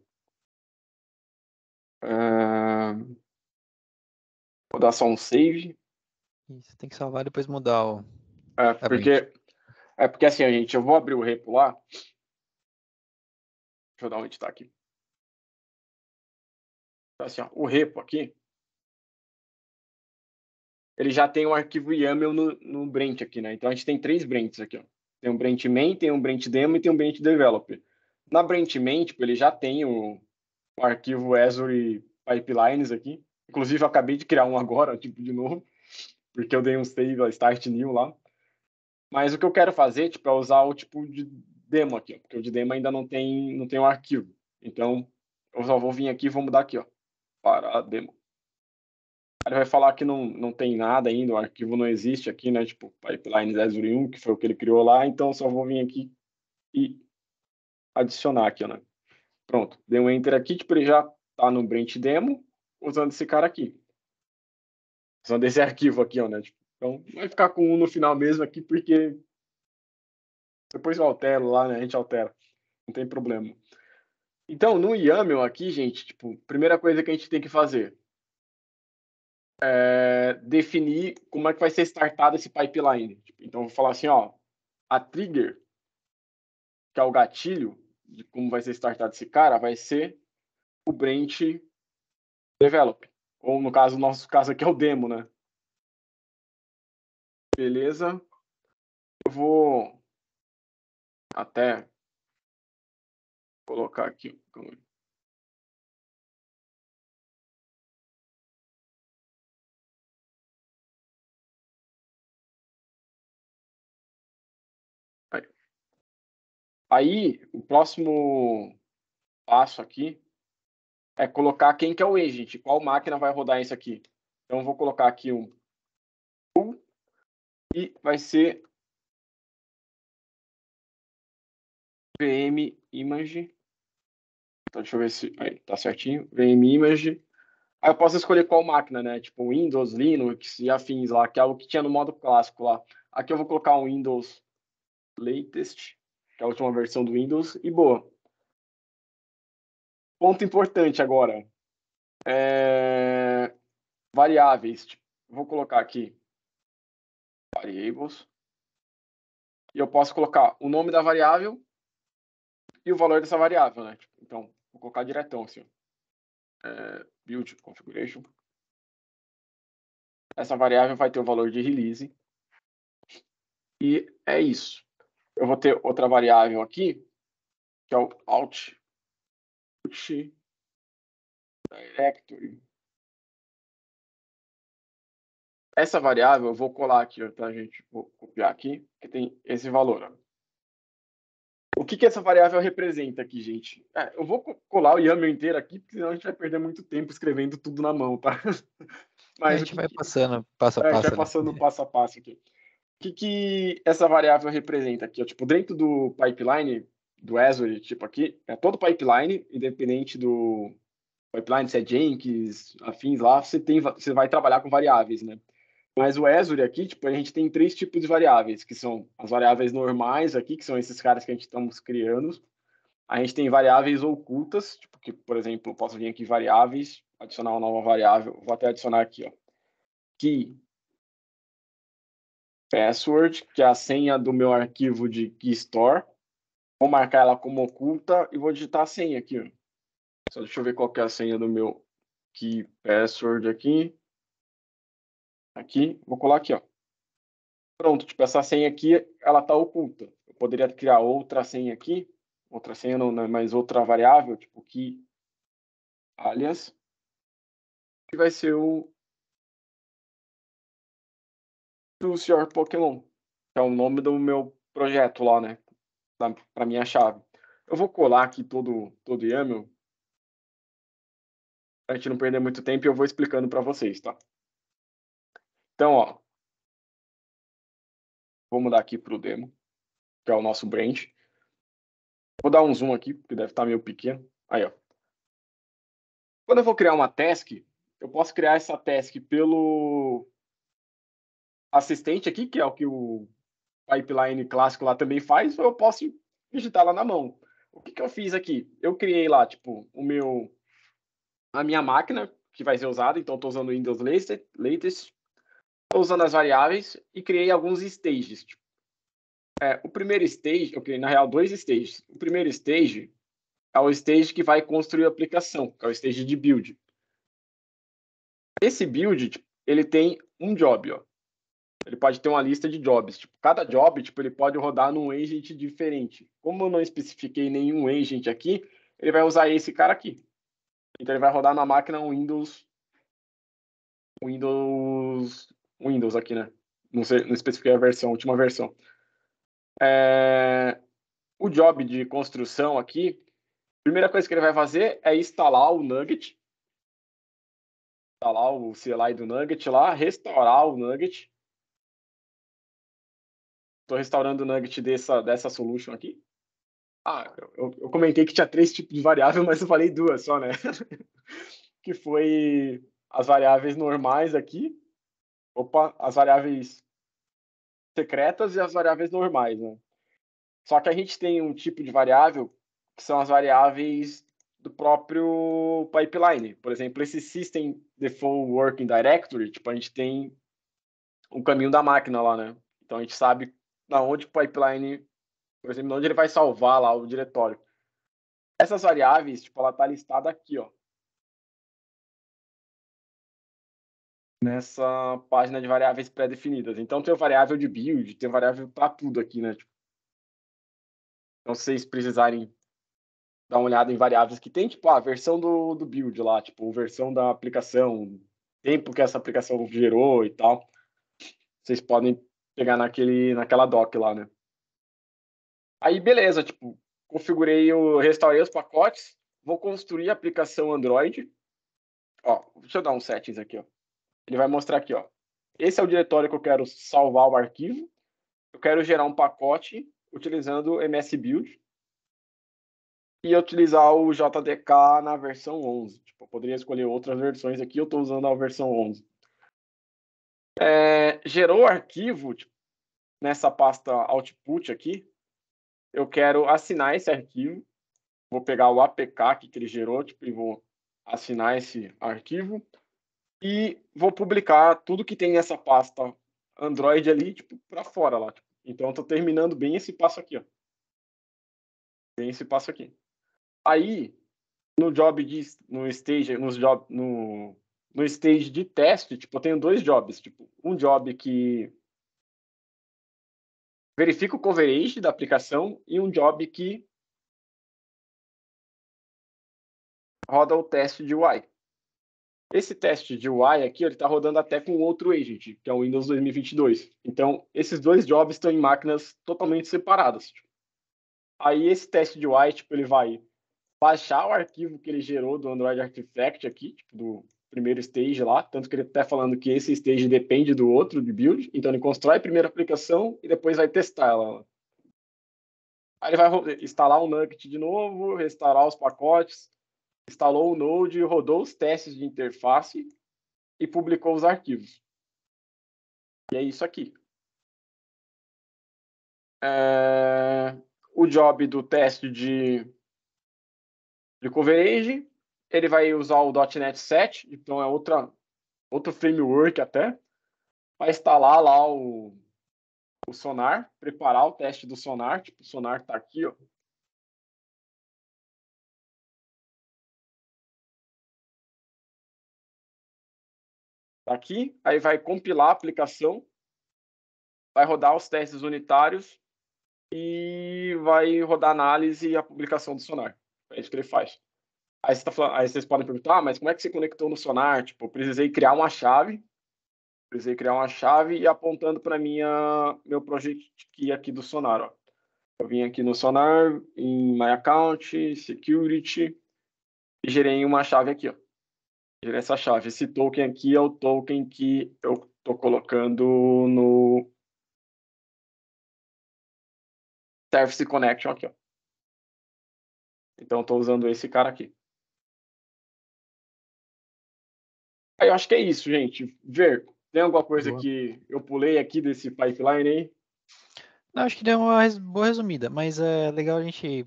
Vou dar só um save. Isso, tem que salvar e depois mudar o... Porque assim, gente, eu vou abrir o repo lá. Deixa eu dar onde está aqui. Então, assim, ó, o repo aqui, ele já tem um arquivo YAML no Brent aqui, né? Então a gente tem 3 Brents aqui, ó. Tem um Brent main, tem um Brent demo e tem um Brent developer. Na Brent main, tipo, ele já tem o arquivo Azure Pipelines aqui. Inclusive, eu acabei de criar um agora, tipo, de novo, porque eu dei um save, start new lá. Mas o que eu quero fazer, tipo, é usar o tipo de demo aqui, ó, porque o de demo ainda não tem um arquivo. Então, eu só vou vir aqui e vou mudar aqui, ó, para a demo. Ele vai falar que não tem nada ainda, o arquivo não existe aqui, né? Tipo, Pipelines Azure 1, que foi o que ele criou lá, então eu só vou vir aqui e adicionar aqui, né? Pronto, dei um enter aqui, tipo, ele já tá no Brent demo, usando esse cara aqui. Usando esse arquivo aqui, ó, né? Tipo, então, vai ficar com 1 no final mesmo aqui, porque depois eu altero lá, né? A gente altera, não tem problema. Então, no YAML aqui, gente, tipo, primeira coisa que a gente tem que fazer é definir como é que vai ser startado esse pipeline. Então, eu vou falar assim, ó, a trigger, que é o gatilho de como vai ser startado esse cara, vai ser o Brent Develop. Ou, no caso, nosso caso aqui é o demo, né? Beleza. Eu vou até colocar aqui. Aí, o próximo passo aqui é colocar quem que é o agent, qual máquina vai rodar isso aqui. Então, eu vou colocar aqui um e vai ser VM Image. Então, deixa eu ver se aí tá certinho. VM Image. Aí eu posso escolher qual máquina, né? Tipo Windows, Linux e afins lá, que é o que tinha no modo clássico lá. Aqui eu vou colocar um Windows Latest, que é a última versão do Windows, e boa. Ponto importante agora. Variáveis. Tipo, vou colocar aqui variables. E eu posso colocar o nome da variável e o valor dessa variável, né? Então, vou colocar diretão assim. Build configuration. Essa variável vai ter o valor de release. E é isso. Eu vou ter outra variável aqui, que é o output directory. Essa variável eu vou colar aqui, tá, gente? Vou copiar aqui, que tem esse valor. Ó. O que essa variável representa aqui, gente? Eu vou colar o YAML inteiro aqui, porque senão a gente vai perder muito tempo escrevendo tudo na mão, tá? Mas a gente vai passando passo a passo. A gente vai passando passo a passo aqui. que essa variável representa aqui? Tipo, dentro do pipeline do Azure, tipo aqui, é todo pipeline, independente do pipeline, se é Jenkins, afins lá, você vai trabalhar com variáveis, né? Mas o Azure aqui, tipo, a gente tem 3 tipos de variáveis, que são as variáveis normais aqui, que são esses caras que a gente estamos criando. A gente tem variáveis ocultas, tipo, que, por exemplo, eu posso vir aqui variáveis, adicionar uma nova variável, vou até adicionar aqui, ó, key password, que é a senha do meu arquivo de key store. Vou marcar ela como oculta e vó digitar a senha aqui, ó. Só deixa eu ver qual que é a senha do meu key password aqui. Aqui, vou colar aqui, ó. Pronto, tipo, essa senha aqui, ela tá oculta. Eu poderia criar outra senha aqui, outra senha não, né, mas outra variável, tipo key alias, que vai ser o Choose Your Pokémon, que é o nome do meu projeto lá, né, para minha chave. Eu vou colar aqui todo o YAML, pra gente não perder muito tempo, e eu vou explicando para vocês, tá? Então, ó, vou mudar aqui pro demo, que é o nosso branch. Vou dar um zoom aqui, porque deve estar meio pequeno. Aí, ó. Quando eu vou criar uma task, eu posso criar essa task pelo assistente aqui, que é o que o pipeline clássico lá também faz, ou eu posso digitar lá na mão. O que eu fiz aqui? Eu criei lá, tipo, a minha máquina, que vai ser usada, então estou usando o Windows Latest, estou usando as variáveis e criei alguns stages. Tipo, o primeiro stage, eu criei, na real, 2 stages. O primeiro stage é o stage que vai construir a aplicação, que é o stage de build. Esse build, tipo, ele tem um job, ó. Ele pode ter uma lista de jobs. Tipo, cada job, tipo, ele pode rodar num agent diferente. Como eu não especifiquei nenhum agent aqui, ele vai usar esse cara aqui. Então ele vai rodar na máquina Windows aqui, né? Não sei, não especifiquei a versão, a última versão. O job de construção aqui, a primeira coisa que ele vai fazer é instalar o Nugget, instalar o CLI do Nugget lá, restaurar o Nugget. Estou restaurando o Nugget dessa solution aqui. Eu comentei que tinha 3 tipos de variável, mas eu falei 2 só, né? Que foi as variáveis normais aqui. As variáveis secretas e as variáveis normais, né? Só que a gente tem um tipo de variável que são as variáveis do próprio pipeline. Por exemplo, esse System Default Working Directory, tipo, a gente tem o caminho da máquina lá, né? Então a gente sabe na onde o pipeline, por exemplo, onde ele vai salvar lá o diretório. Essas variáveis, tipo, ela tá listada aqui, ó. Nessa página de variáveis pré-definidas. Então tem variável de build, tem variável para tudo aqui, né? Então se vocês precisarem dar uma olhada em variáveis que tem, tipo, a versão do build lá, tipo, versão da aplicação, tempo que essa aplicação gerou e tal, vocês podem pegar naquela doc lá, né? Aí, beleza, tipo, restaurei os pacotes, vou construir a aplicação Android. Ó, deixa eu dar uns settings aqui, ó. Ele vai mostrar aqui, ó. Esse é o diretório que eu quero salvar o arquivo. Eu quero gerar um pacote utilizando MSBuild e utilizar o JDK na versão 11. Tipo, eu poderia escolher outras versões aqui, eu estou usando a versão 11. Gerou o arquivo, tipo, nessa pasta output aqui, eu quero assinar esse arquivo. Vou pegar o APK aqui que ele gerou, tipo, e vou assinar esse arquivo. E vou publicar tudo que tem nessa pasta Android ali, tipo, para fora lá. Tipo. Então, eu estou terminando bem esse passo aqui, ó. Bem esse passo aqui. Aí, no stage de teste, tipo, eu tenho 2 jobs. Tipo, um job que verifica o coverage da aplicação e um job que roda o teste de UI. Esse teste de UI aqui, ele está rodando até com outro agent, que é o Windows 2022. Então, esses 2 jobs estão em máquinas totalmente separadas. Tipo. Aí, esse teste de UI, tipo, ele vai baixar o arquivo que ele gerou do Android Artifact aqui, tipo, primeiro stage lá, tanto que ele está falando que esse stage depende do outro, de build, então ele constrói a primeira aplicação e depois vai testar ela. Aí ele vai instalar o Nugget de novo, restaurar os pacotes, instalou o Node, rodou os testes de interface e publicou os arquivos. E é isso aqui. O job do teste de coverage, ele vai usar o .NET 7, então é outro framework até, para instalar lá o Sonar, preparar o teste do Sonar, tipo, o Sonar está aqui, ó. Tá aqui, aí vai compilar a aplicação, vai rodar os testes unitários e vai rodar a análise e a publicação do Sonar. É isso que ele faz. Aí, aí vocês podem perguntar, mas como é que você conectou no Sonar? Tipo, eu precisei criar uma chave e apontando para meu projeto aqui do Sonar, ó. Eu vim aqui no Sonar, em My Account, Security, e gerei uma chave aqui, ó. Gerei essa chave. Esse token aqui é o token que eu estou colocando no Service Connection aqui, ó. Então, estou usando esse cara aqui. Aí, eu acho que é isso, gente. Ver, tem alguma coisa que eu pulei aqui desse pipeline aí? Não, acho que deu uma boa resumida, mas é legal a gente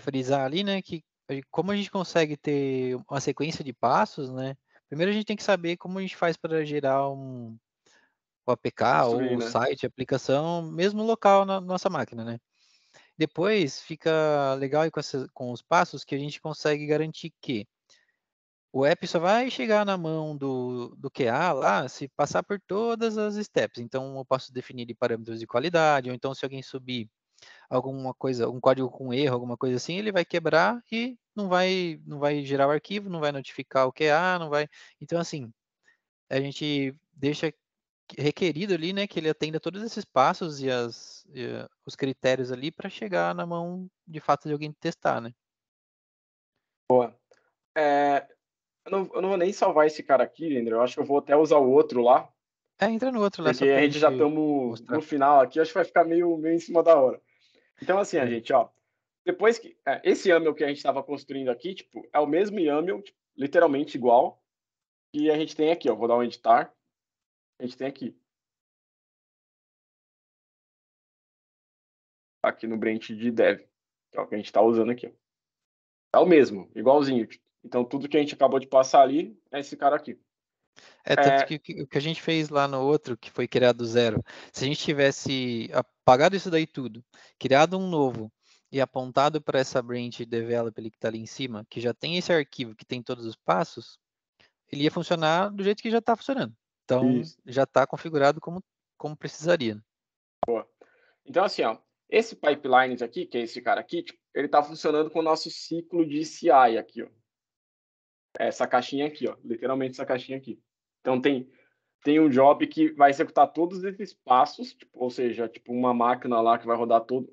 frisar ali, né, que como a gente consegue ter uma sequência de passos, né, primeiro a gente tem que saber como a gente faz para gerar o APK ou o né? site, a aplicação, mesmo local na nossa máquina, né. Depois fica legal aí com os passos que a gente consegue garantir que o app só vai chegar na mão do QA lá se passar por todas as steps. Então eu posso definir ali parâmetros de qualidade, ou então se alguém subir alguma coisa, um código com erro, alguma coisa assim, ele vai quebrar e não vai gerar o arquivo, não vai notificar o QA, não vai. Então assim, a gente deixa requerido ali, né, que ele atenda todos esses passos e os critérios ali para chegar na mão de fato de alguém testar, né? Eu não vou nem salvar esse cara aqui, André. Eu acho que eu vou até usar o outro lá, Entra no outro lá porque só a pra gente já gente estamos mostrar. no final aqui. Acho que vai ficar meio em cima da hora. Então, assim, a É. gente, ó, depois que esse YAML que a gente estava construindo aqui, tipo, é o mesmo YAML, tipo, literalmente igual, que a gente tem aqui, ó. Vou dar um editar. A gente tem aqui no branch de dev, que é o que a gente está usando aqui, ó. É o mesmo, igualzinho. Então, tudo que a gente acabou de passar ali é esse cara aqui. Tanto que o que a gente fez lá no outro, que foi criado do zero, se a gente tivesse apagado isso daí tudo, criado um novo e apontado para essa branch develop ali que está ali em cima, que já tem esse arquivo que tem todos os passos, ele ia funcionar do jeito que já está funcionando. Então, Isso. já está configurado como precisaria. Então, assim, ó, esse pipelines aqui, que é esse cara aqui, tipo, ele está funcionando com o nosso ciclo de CI aqui, ó. Essa caixinha aqui, ó. Literalmente essa caixinha aqui. Então, tem um job que vai executar todos esses passos, tipo, ou seja, tipo uma máquina lá que vai rodar todo,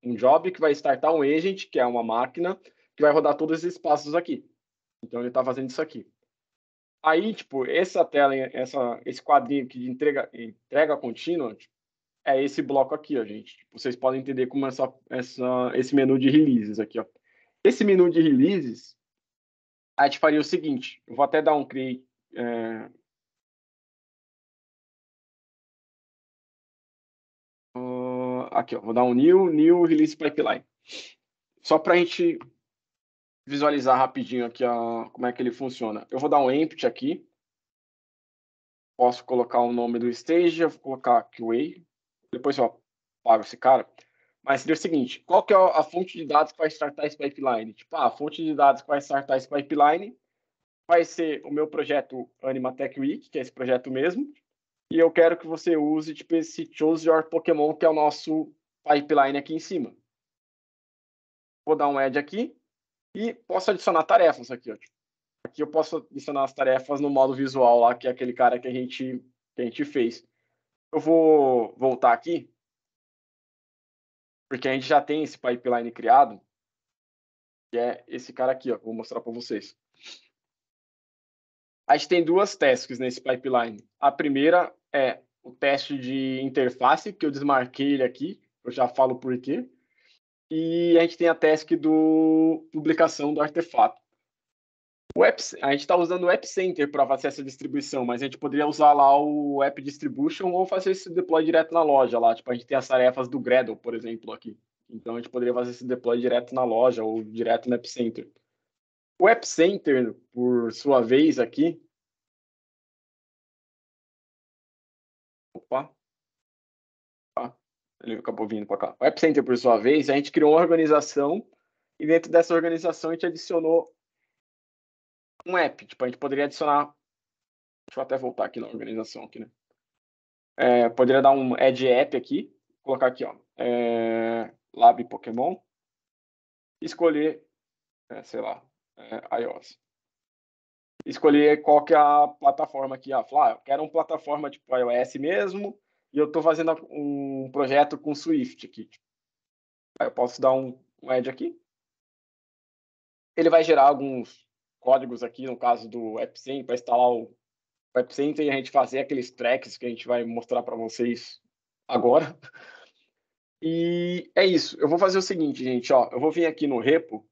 um job que vai startar um agent, que é uma máquina que vai rodar todos esses passos aqui. Então, ele está fazendo isso aqui. Aí, tipo, essa tela, esse quadrinho aqui de entrega contínua, tipo, é esse bloco aqui, ó, gente. Tipo, vocês podem entender como esse menu de releases aqui, ó. Esse menu de releases, a gente faria o seguinte. Eu vou até dar um create. Aqui, ó. Vou dar um new release pipeline. Só para a gente visualizar rapidinho aqui como é que ele funciona. Eu vou dar um empty aqui. Posso colocar o nome do stage, eu vou colocar QA. Depois eu apago esse cara. Mas seria o seguinte, qual que é a fonte de dados que vai startar esse pipeline? Tipo, a fonte de dados que vai startar esse pipeline vai ser o meu projeto Animatech Week, que é esse projeto mesmo, e eu quero que você use tipo esse Choose Your Pokémon, que é o nosso pipeline aqui em cima. Vou dar um add aqui e posso adicionar tarefas aqui, ó. Aqui eu posso adicionar as tarefas no modo visual lá, que é aquele cara que a gente fez. Eu vou voltar aqui, porque a gente já tem esse pipeline criado, que é esse cara aqui, ó. Vou mostrar para vocês. a gente tem duas tasks nesse pipeline. A primeira é o teste de interface, que eu desmarquei ele aqui, eu já falo por quê. E a gente tem a task do publicação do artefato. A gente está usando o App Center para fazer essa distribuição, mas a gente poderia usar lá o App Distribution ou fazer esse deploy direto na loja lá. Tipo, a gente tem as tarefas do Gradle, por exemplo, aqui. Então, a gente poderia fazer esse deploy direto na loja ou direto no App Center. O App Center, por sua vez, aqui... Opa! Ele acabou vindo para cá. O App Center, por sua vez, a gente criou uma organização e dentro dessa organização a gente adicionou um app. Tipo, a gente poderia adicionar... Deixa eu até voltar aqui na organização, aqui, né? Poderia dar um add app aqui, colocar aqui, ó, Lab Pokémon, escolher, sei lá, iOS. Escolher qual que é a plataforma aqui. Falar, eu quero uma plataforma tipo iOS mesmo, e eu estou fazendo um projeto com Swift aqui. Aí eu posso dar um add aqui. Ele vai gerar alguns códigos aqui, no caso do AppCenter, para instalar o AppCenter e a gente fazer aqueles tracks que a gente vai mostrar para vocês agora. E é isso. Eu vou fazer o seguinte, gente. Ó, eu vou vir aqui no repo.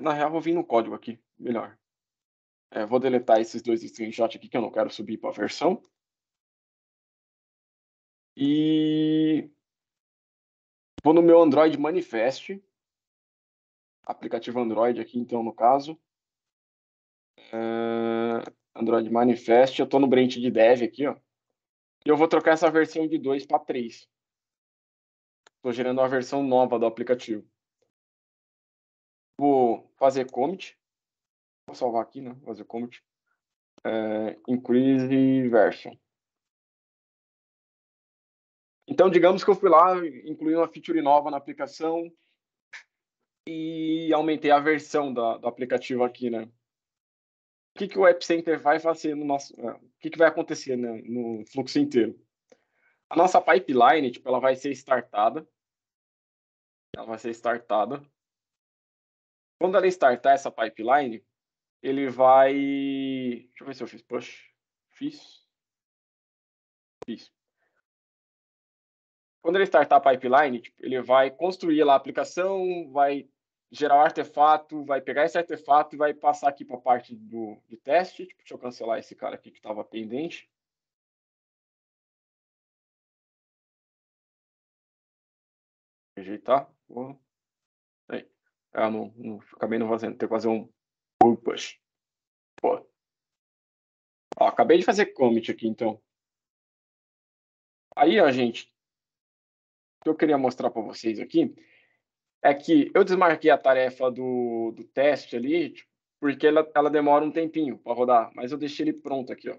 Na real, eu vou vir no código aqui. Melhor. Vou deletar esses dois screenshots aqui que eu não quero subir para a versão. E vou no meu Android Manifest. Aplicativo Android aqui, então, no caso. Android Manifest. Eu estou no Branch de Dev aqui, ó. E eu vou trocar essa versão de 2 para 3. Estou gerando uma versão nova do aplicativo. Vou fazer commit. Vou salvar aqui, né? Fazer commit. Increase version. Então, digamos que eu fui lá, incluí uma feature nova na aplicação e aumentei a versão do aplicativo aqui, né? O que o App Center vai fazer no nosso... o que vai acontecer, né, no fluxo inteiro? A nossa pipeline, tipo, ela vai ser startada. Quando ela startar essa pipeline, ele vai... Deixa eu ver se eu fiz push. Fiz. Quando ele startar a pipeline, tipo, ele vai construir lá a aplicação, vai gerar o artefato, vai pegar esse artefato e vai passar aqui para a parte de teste. Tipo, deixa eu cancelar esse cara aqui que estava pendente. Rejeitar. Aí. Acabei não fazendo. Tem que fazer um push. Pô. Ó, acabei de fazer commit aqui, então. Aí, ó, gente, o que eu queria mostrar para vocês aqui é que eu desmarquei a tarefa do teste ali, tipo, porque ela demora um tempinho para rodar, mas eu deixei ele pronto aqui, ó.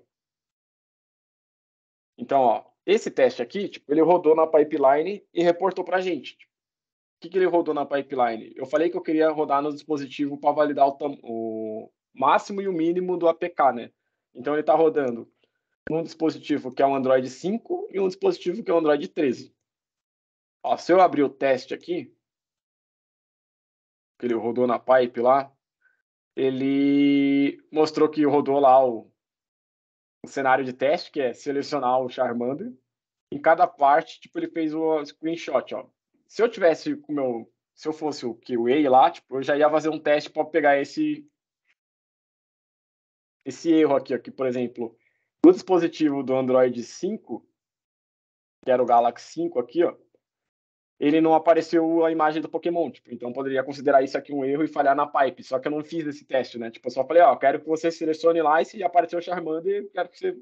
Então, ó, esse teste aqui, tipo, ele rodou na pipeline e reportou para a gente. Tipo, o que ele rodou na pipeline? Eu falei que eu queria rodar no dispositivo para validar o máximo e o mínimo do APK, né? Então, ele está rodando num dispositivo que é um Android 5 e um dispositivo que é um Android 13. Ó, se eu abrir o teste aqui, que ele rodou na pipe lá, ele mostrou que rodou lá o cenário de teste, que é selecionar o Charmander. Em cada parte, tipo, ele fez o screenshot, ó. Se eu tivesse se eu fosse o QA lá, tipo, eu já ia fazer um teste para pegar esse erro aqui, por exemplo, no dispositivo do Android 5, que era o Galaxy 5 aqui, ó, ele não apareceu a imagem do Pokémon, tipo, então poderia considerar isso aqui um erro e falhar na pipe, só que eu não fiz esse teste, né, tipo, eu só falei, ó, quero que você selecione lá e se aparecer o Charmander, quero que você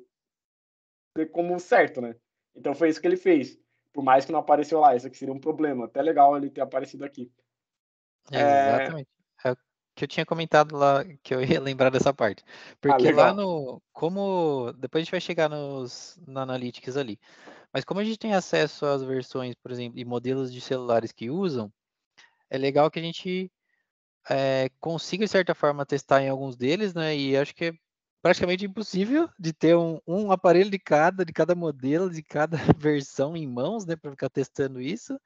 dê como certo, né, então foi isso que ele fez, por mais que não apareceu lá, isso aqui seria um problema, até legal ele ter aparecido aqui. Exatamente. É o que eu tinha comentado lá, que eu ia lembrar dessa parte. Porque lá depois a gente vai chegar na Analytics ali. Mas como a gente tem acesso às versões, por exemplo, e modelos de celulares que usam, é legal que a gente consiga, de certa forma, testar em alguns deles, né? E acho que é praticamente impossível de ter um aparelho de cada modelo, de cada versão em mãos, né? Para ficar testando isso.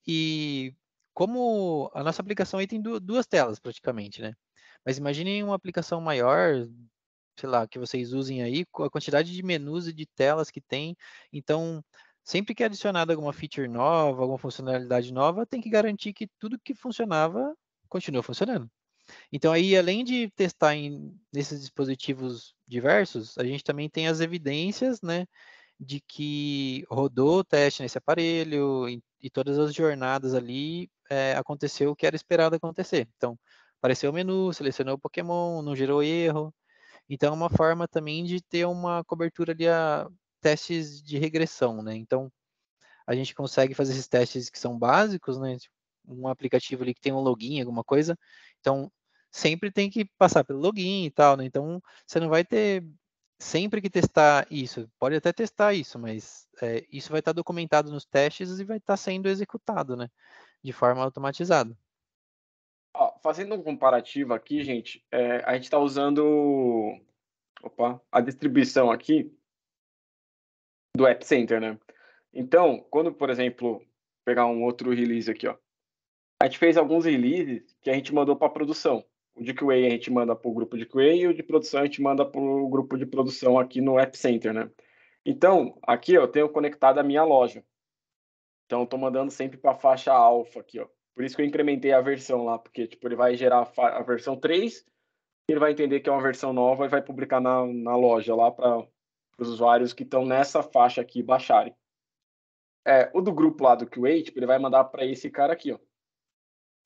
E como a nossa aplicação aí tem duas telas praticamente, né? Mas imaginem uma aplicação maior, sei lá, que vocês usem aí, com a quantidade de menus e de telas que tem. Então, sempre que é adicionada alguma feature nova, alguma funcionalidade nova, tem que garantir que tudo que funcionava continua funcionando. Então, aí, além de testar nesses dispositivos diversos, a gente também tem as evidências, né, de que rodou o teste nesse aparelho e todas as jornadas ali aconteceu o que era esperado acontecer. Então, apareceu o menu, selecionou o Pokémon, não gerou erro. Então, é uma forma também de ter uma cobertura ali a testes de regressão, né? Então, a gente consegue fazer esses testes que são básicos, né? Tipo, um aplicativo ali que tem um login, alguma coisa. Então, sempre tem que passar pelo login e tal, né? Então, você não vai ter sempre que testar isso. Pode até testar isso, mas isso vai estar documentado nos testes e vai estar sendo executado, né? De forma automatizada. Ó, fazendo um comparativo aqui, gente, a gente está usando a distribuição aqui do App Center, né? Então, quando, por exemplo, pegar um outro release aqui, ó, a gente fez alguns releases que a gente mandou para produção. O de QA a gente manda para o grupo de QA e o de produção a gente manda para o grupo de produção aqui no App Center, né? Então, aqui eu tenho conectado a minha loja. Então, estou mandando sempre para a faixa alfa aqui, ó. Por isso que eu incrementei a versão lá, porque tipo, ele vai gerar a versão 3, ele vai entender que é uma versão nova e vai publicar na loja lá para os usuários que estão nessa faixa aqui baixarem. O do grupo lá do QA, tipo, ele vai mandar para esse cara aqui, ó.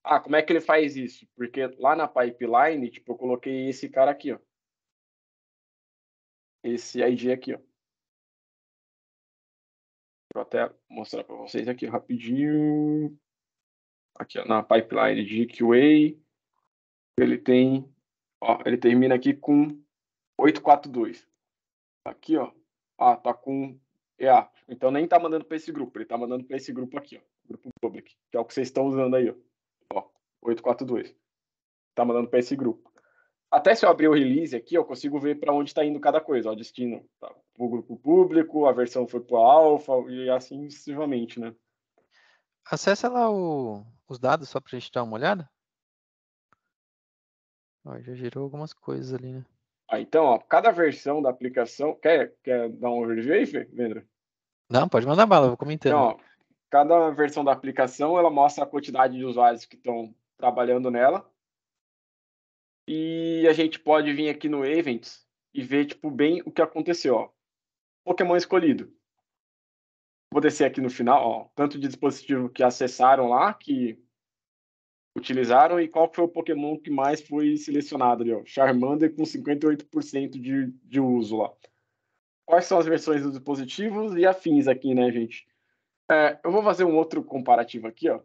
Ah, como é que ele faz isso? Porque lá na pipeline, tipo, eu coloquei esse cara aqui, ó. Esse ID aqui, ó. Vou até mostrar para vocês aqui rapidinho. Aqui, ó, na pipeline de QA, ele tem, ó, ele termina aqui com 842. Aqui, ó, tá com EA. Então nem tá mandando para esse grupo, ele tá mandando para esse grupo aqui, ó, grupo public, que é o que vocês estão usando aí, ó, 842. Tá mandando para esse grupo. Até se eu abrir o release aqui, eu consigo ver para onde está indo cada coisa. O destino tá para o grupo público, a versão foi para o alfa e assim sucessivamente, né? Acessa lá os dados só para a gente dar uma olhada. Ó, já gerou algumas coisas ali, né? Então, ó, cada versão da aplicação... Quer dar um overview aí, Vendra? Não, pode mandar bala, eu vou comentando. Então, ó, cada versão da aplicação, ela mostra a quantidade de usuários que estão trabalhando nela. E a gente pode vir aqui no Events e ver, tipo, bem o que aconteceu, ó. Pokémon escolhido. Vou descer aqui no final, ó, tanto de dispositivo que acessaram lá, que utilizaram, e qual foi o Pokémon que mais foi selecionado ali, ó. Charmander com 58% de uso lá. Quais são as versões dos dispositivos e afins aqui, né, gente? Eu vou fazer um outro comparativo aqui, ó.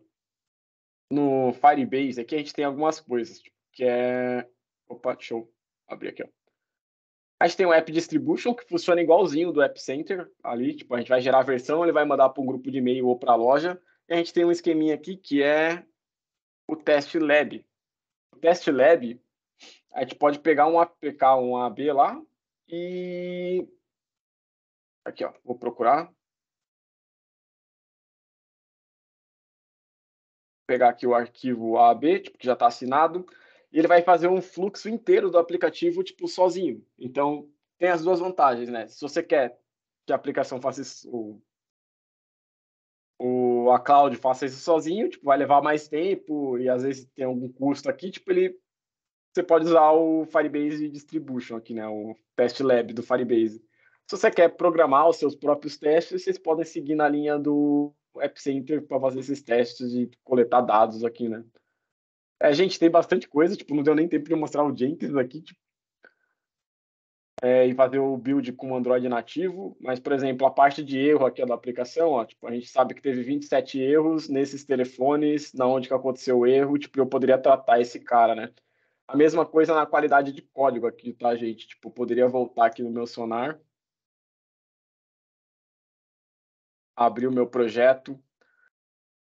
No Firebase aqui a gente tem algumas coisas, tipo, que é... Opa, deixa eu abrir aqui, ó. A gente tem um App Distribution que funciona igualzinho do App Center ali, tipo, a gente vai gerar a versão, ele vai mandar para um grupo de e-mail ou para a loja. E a gente tem um esqueminha aqui que é o Test Lab. O Test Lab, a gente pode pegar um APK, um AB lá e... Aqui, ó, vou procurar. Pegar aqui o arquivo AB, tipo, que já está assinado, e ele vai fazer um fluxo inteiro do aplicativo, tipo, sozinho. Então, tem as duas vantagens, né? Se você quer que a aplicação faça isso, a cloud faça isso sozinho, tipo, vai levar mais tempo e às vezes tem algum custo aqui, tipo, você pode usar o Firebase Distribution aqui, né? O Test Lab do Firebase. Se você quer programar os seus próprios testes, vocês podem seguir na linha do App Center para fazer esses testes e coletar dados aqui, né? Gente, tem bastante coisa, tipo, não deu nem tempo de mostrar o Jenkins aqui, tipo, e fazer o build com o Android nativo, mas, por exemplo, a parte de erro aqui da aplicação, ó, tipo, a gente sabe que teve 27 erros nesses telefones, na onde que aconteceu o erro, tipo, eu poderia tratar esse cara, né? A mesma coisa na qualidade de código aqui, tá, gente? Tipo, eu poderia voltar aqui no meu Sonar, abrir o meu projeto,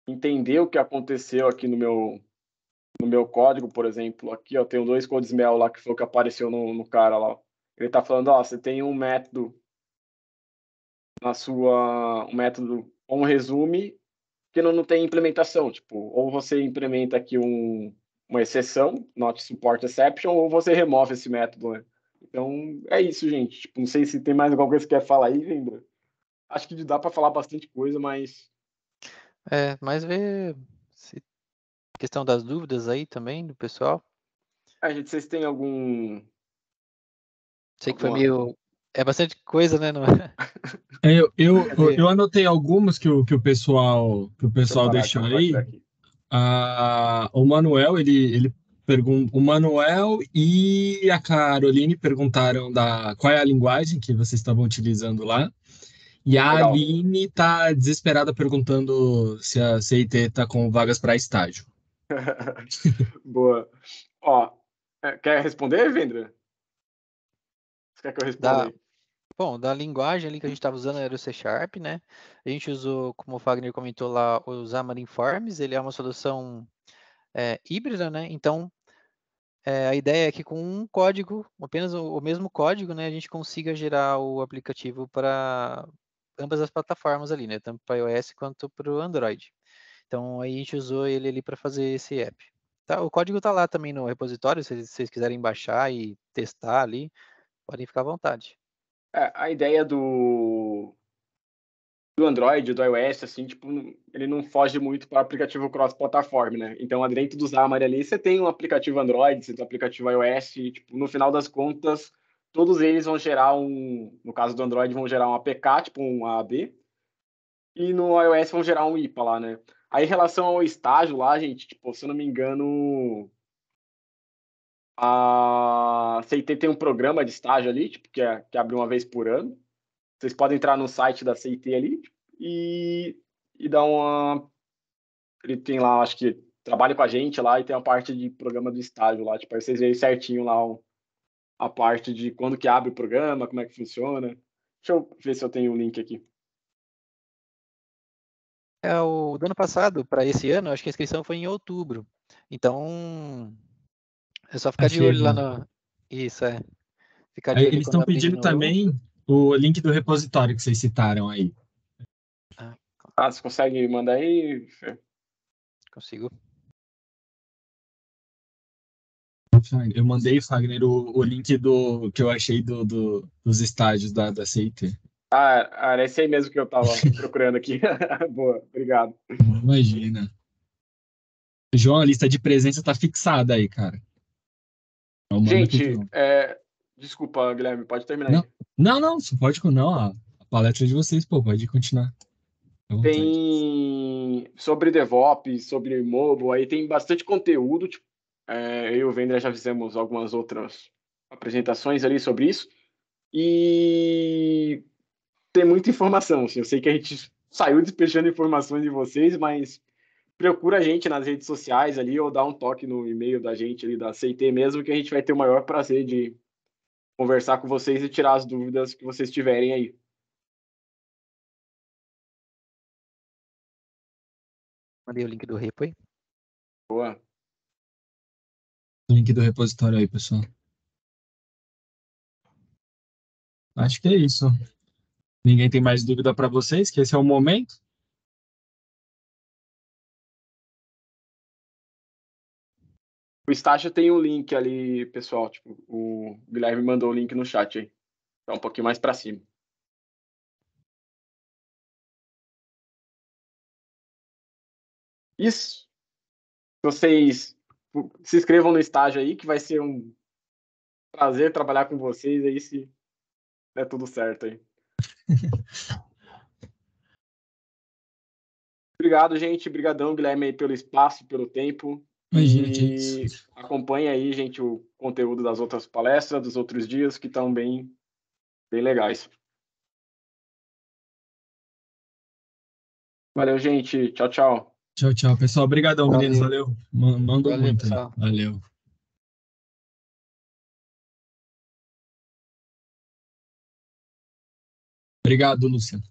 entender o que aconteceu aqui no meu código, por exemplo. Aqui, ó, tem 2 CodeSmell lá, que foi o que apareceu no cara lá. Ele tá falando, ó, você tem um método um método ou um resume que não tem implementação, tipo, ou você implementa aqui uma exceção, not support exception, ou você remove esse método, né? Então, é isso, gente. Tipo, não sei se tem mais alguma coisa que quer falar aí, Vendra. Acho que dá para falar bastante coisa, mas Mas ver se questão das dúvidas aí também do pessoal. gente, vocês têm algum Sei que foi alguma meio. É bastante coisa, né? Eu anotei algumas que o pessoal Deixa eu parar de deixou compartilhar aí. aqui. O Manuel, ele pergunta, o Manuel e a Caroline perguntaram qual é a linguagem que vocês estavam utilizando lá. E a Legal. Aline tá desesperada perguntando se a CIT tá com vagas para estágio. Boa. Ó, quer responder, Vendra? Você quer que eu responda Da, aí? bom, da linguagem ali que a gente estava usando era o C Sharp, né? A gente usou, como o Fagner comentou lá, o Xamarin Forms. Ele é uma solução híbrida, né? Então, a ideia é que com um código, apenas o mesmo código, né, a gente consiga gerar o aplicativo para ambas as plataformas ali, né, tanto para iOS quanto para o Android. Então, aí a gente usou ele ali para fazer esse app. Tá, o código está lá também no repositório, se vocês quiserem baixar e testar ali, podem ficar à vontade. A ideia do Android, do iOS, assim, tipo, ele não foge muito para aplicativo cross-plataforma, né? Então, dentro do Xamarin ali, você tem um aplicativo Android, você tem um aplicativo iOS, e, tipo, no final das contas, todos eles vão gerar no caso do Android, vão gerar um APK, tipo um AAB, e no iOS vão gerar um IPA lá, né? Aí, em relação ao estágio lá, gente, tipo, se eu não me engano, a CIT tem um programa de estágio ali, tipo, que abre uma vez por ano. Vocês podem entrar no site da CIT ali e dar uma. Ele tem lá, acho que trabalha com a gente lá e tem a parte de programa do estágio lá. Tipo, aí vocês veem certinho lá a parte de quando que abre o programa, como é que funciona. Deixa eu ver se eu tenho o link aqui. O do ano passado, para esse ano, acho que a inscrição foi em outubro. Então, é só ficar de Achei olho aqui, lá ó. no. Isso, ficar Aí de olho eles quando estão abrir de pedindo novo. também o link do repositório que vocês citaram aí. Ah, Você consegue mandar aí? Fê? consigo. Eu mandei, Fagner, o link que eu achei dos estágios da CIT. Era esse aí mesmo que eu tava procurando aqui. Boa, obrigado. Imagina. João, a lista de presença tá fixada aí, cara. Eu mando pro Gente, João. desculpa, Guilherme, pode terminar Não, aí. não, você pode. Não, a palestra é de vocês, pô, pode continuar. À vontade. Tem sobre DevOps, sobre mobile, aí tem bastante conteúdo. Tipo, eu e o Vendra já fizemos algumas outras apresentações ali sobre isso. E tem muita informação. Assim, eu sei que a gente saiu despejando informações de vocês, mas procura a gente nas redes sociais ali ou dá um toque no e-mail da gente ali da CIT mesmo, que a gente vai ter o maior prazer de conversar com vocês e tirar as dúvidas que vocês tiverem aí. Mandei o link do repo aí. Boa. Link do repositório aí, pessoal. Acho que é isso. Ninguém tem mais dúvida para vocês, que esse é o momento. O estágio tem um link ali, pessoal. Tipo, o Guilherme mandou o link no chat aí. Tá um pouquinho mais para cima. Isso. Vocês se inscrevam no estágio aí, que vai ser um prazer trabalhar com vocês aí, se der tudo certo aí. Obrigado, gente. Obrigadão, Guilherme, aí, pelo espaço, pelo tempo. Imagina que é isso. E acompanhe aí, gente, o conteúdo das outras palestras, dos outros dias, que estão bem, bem legais. Valeu, gente. Tchau, tchau. Tchau, tchau, pessoal. Obrigadão, meninos. Valeu. Valeu. Mandou Valeu, muito aí. pessoal. Valeu. Obrigado, Luciano.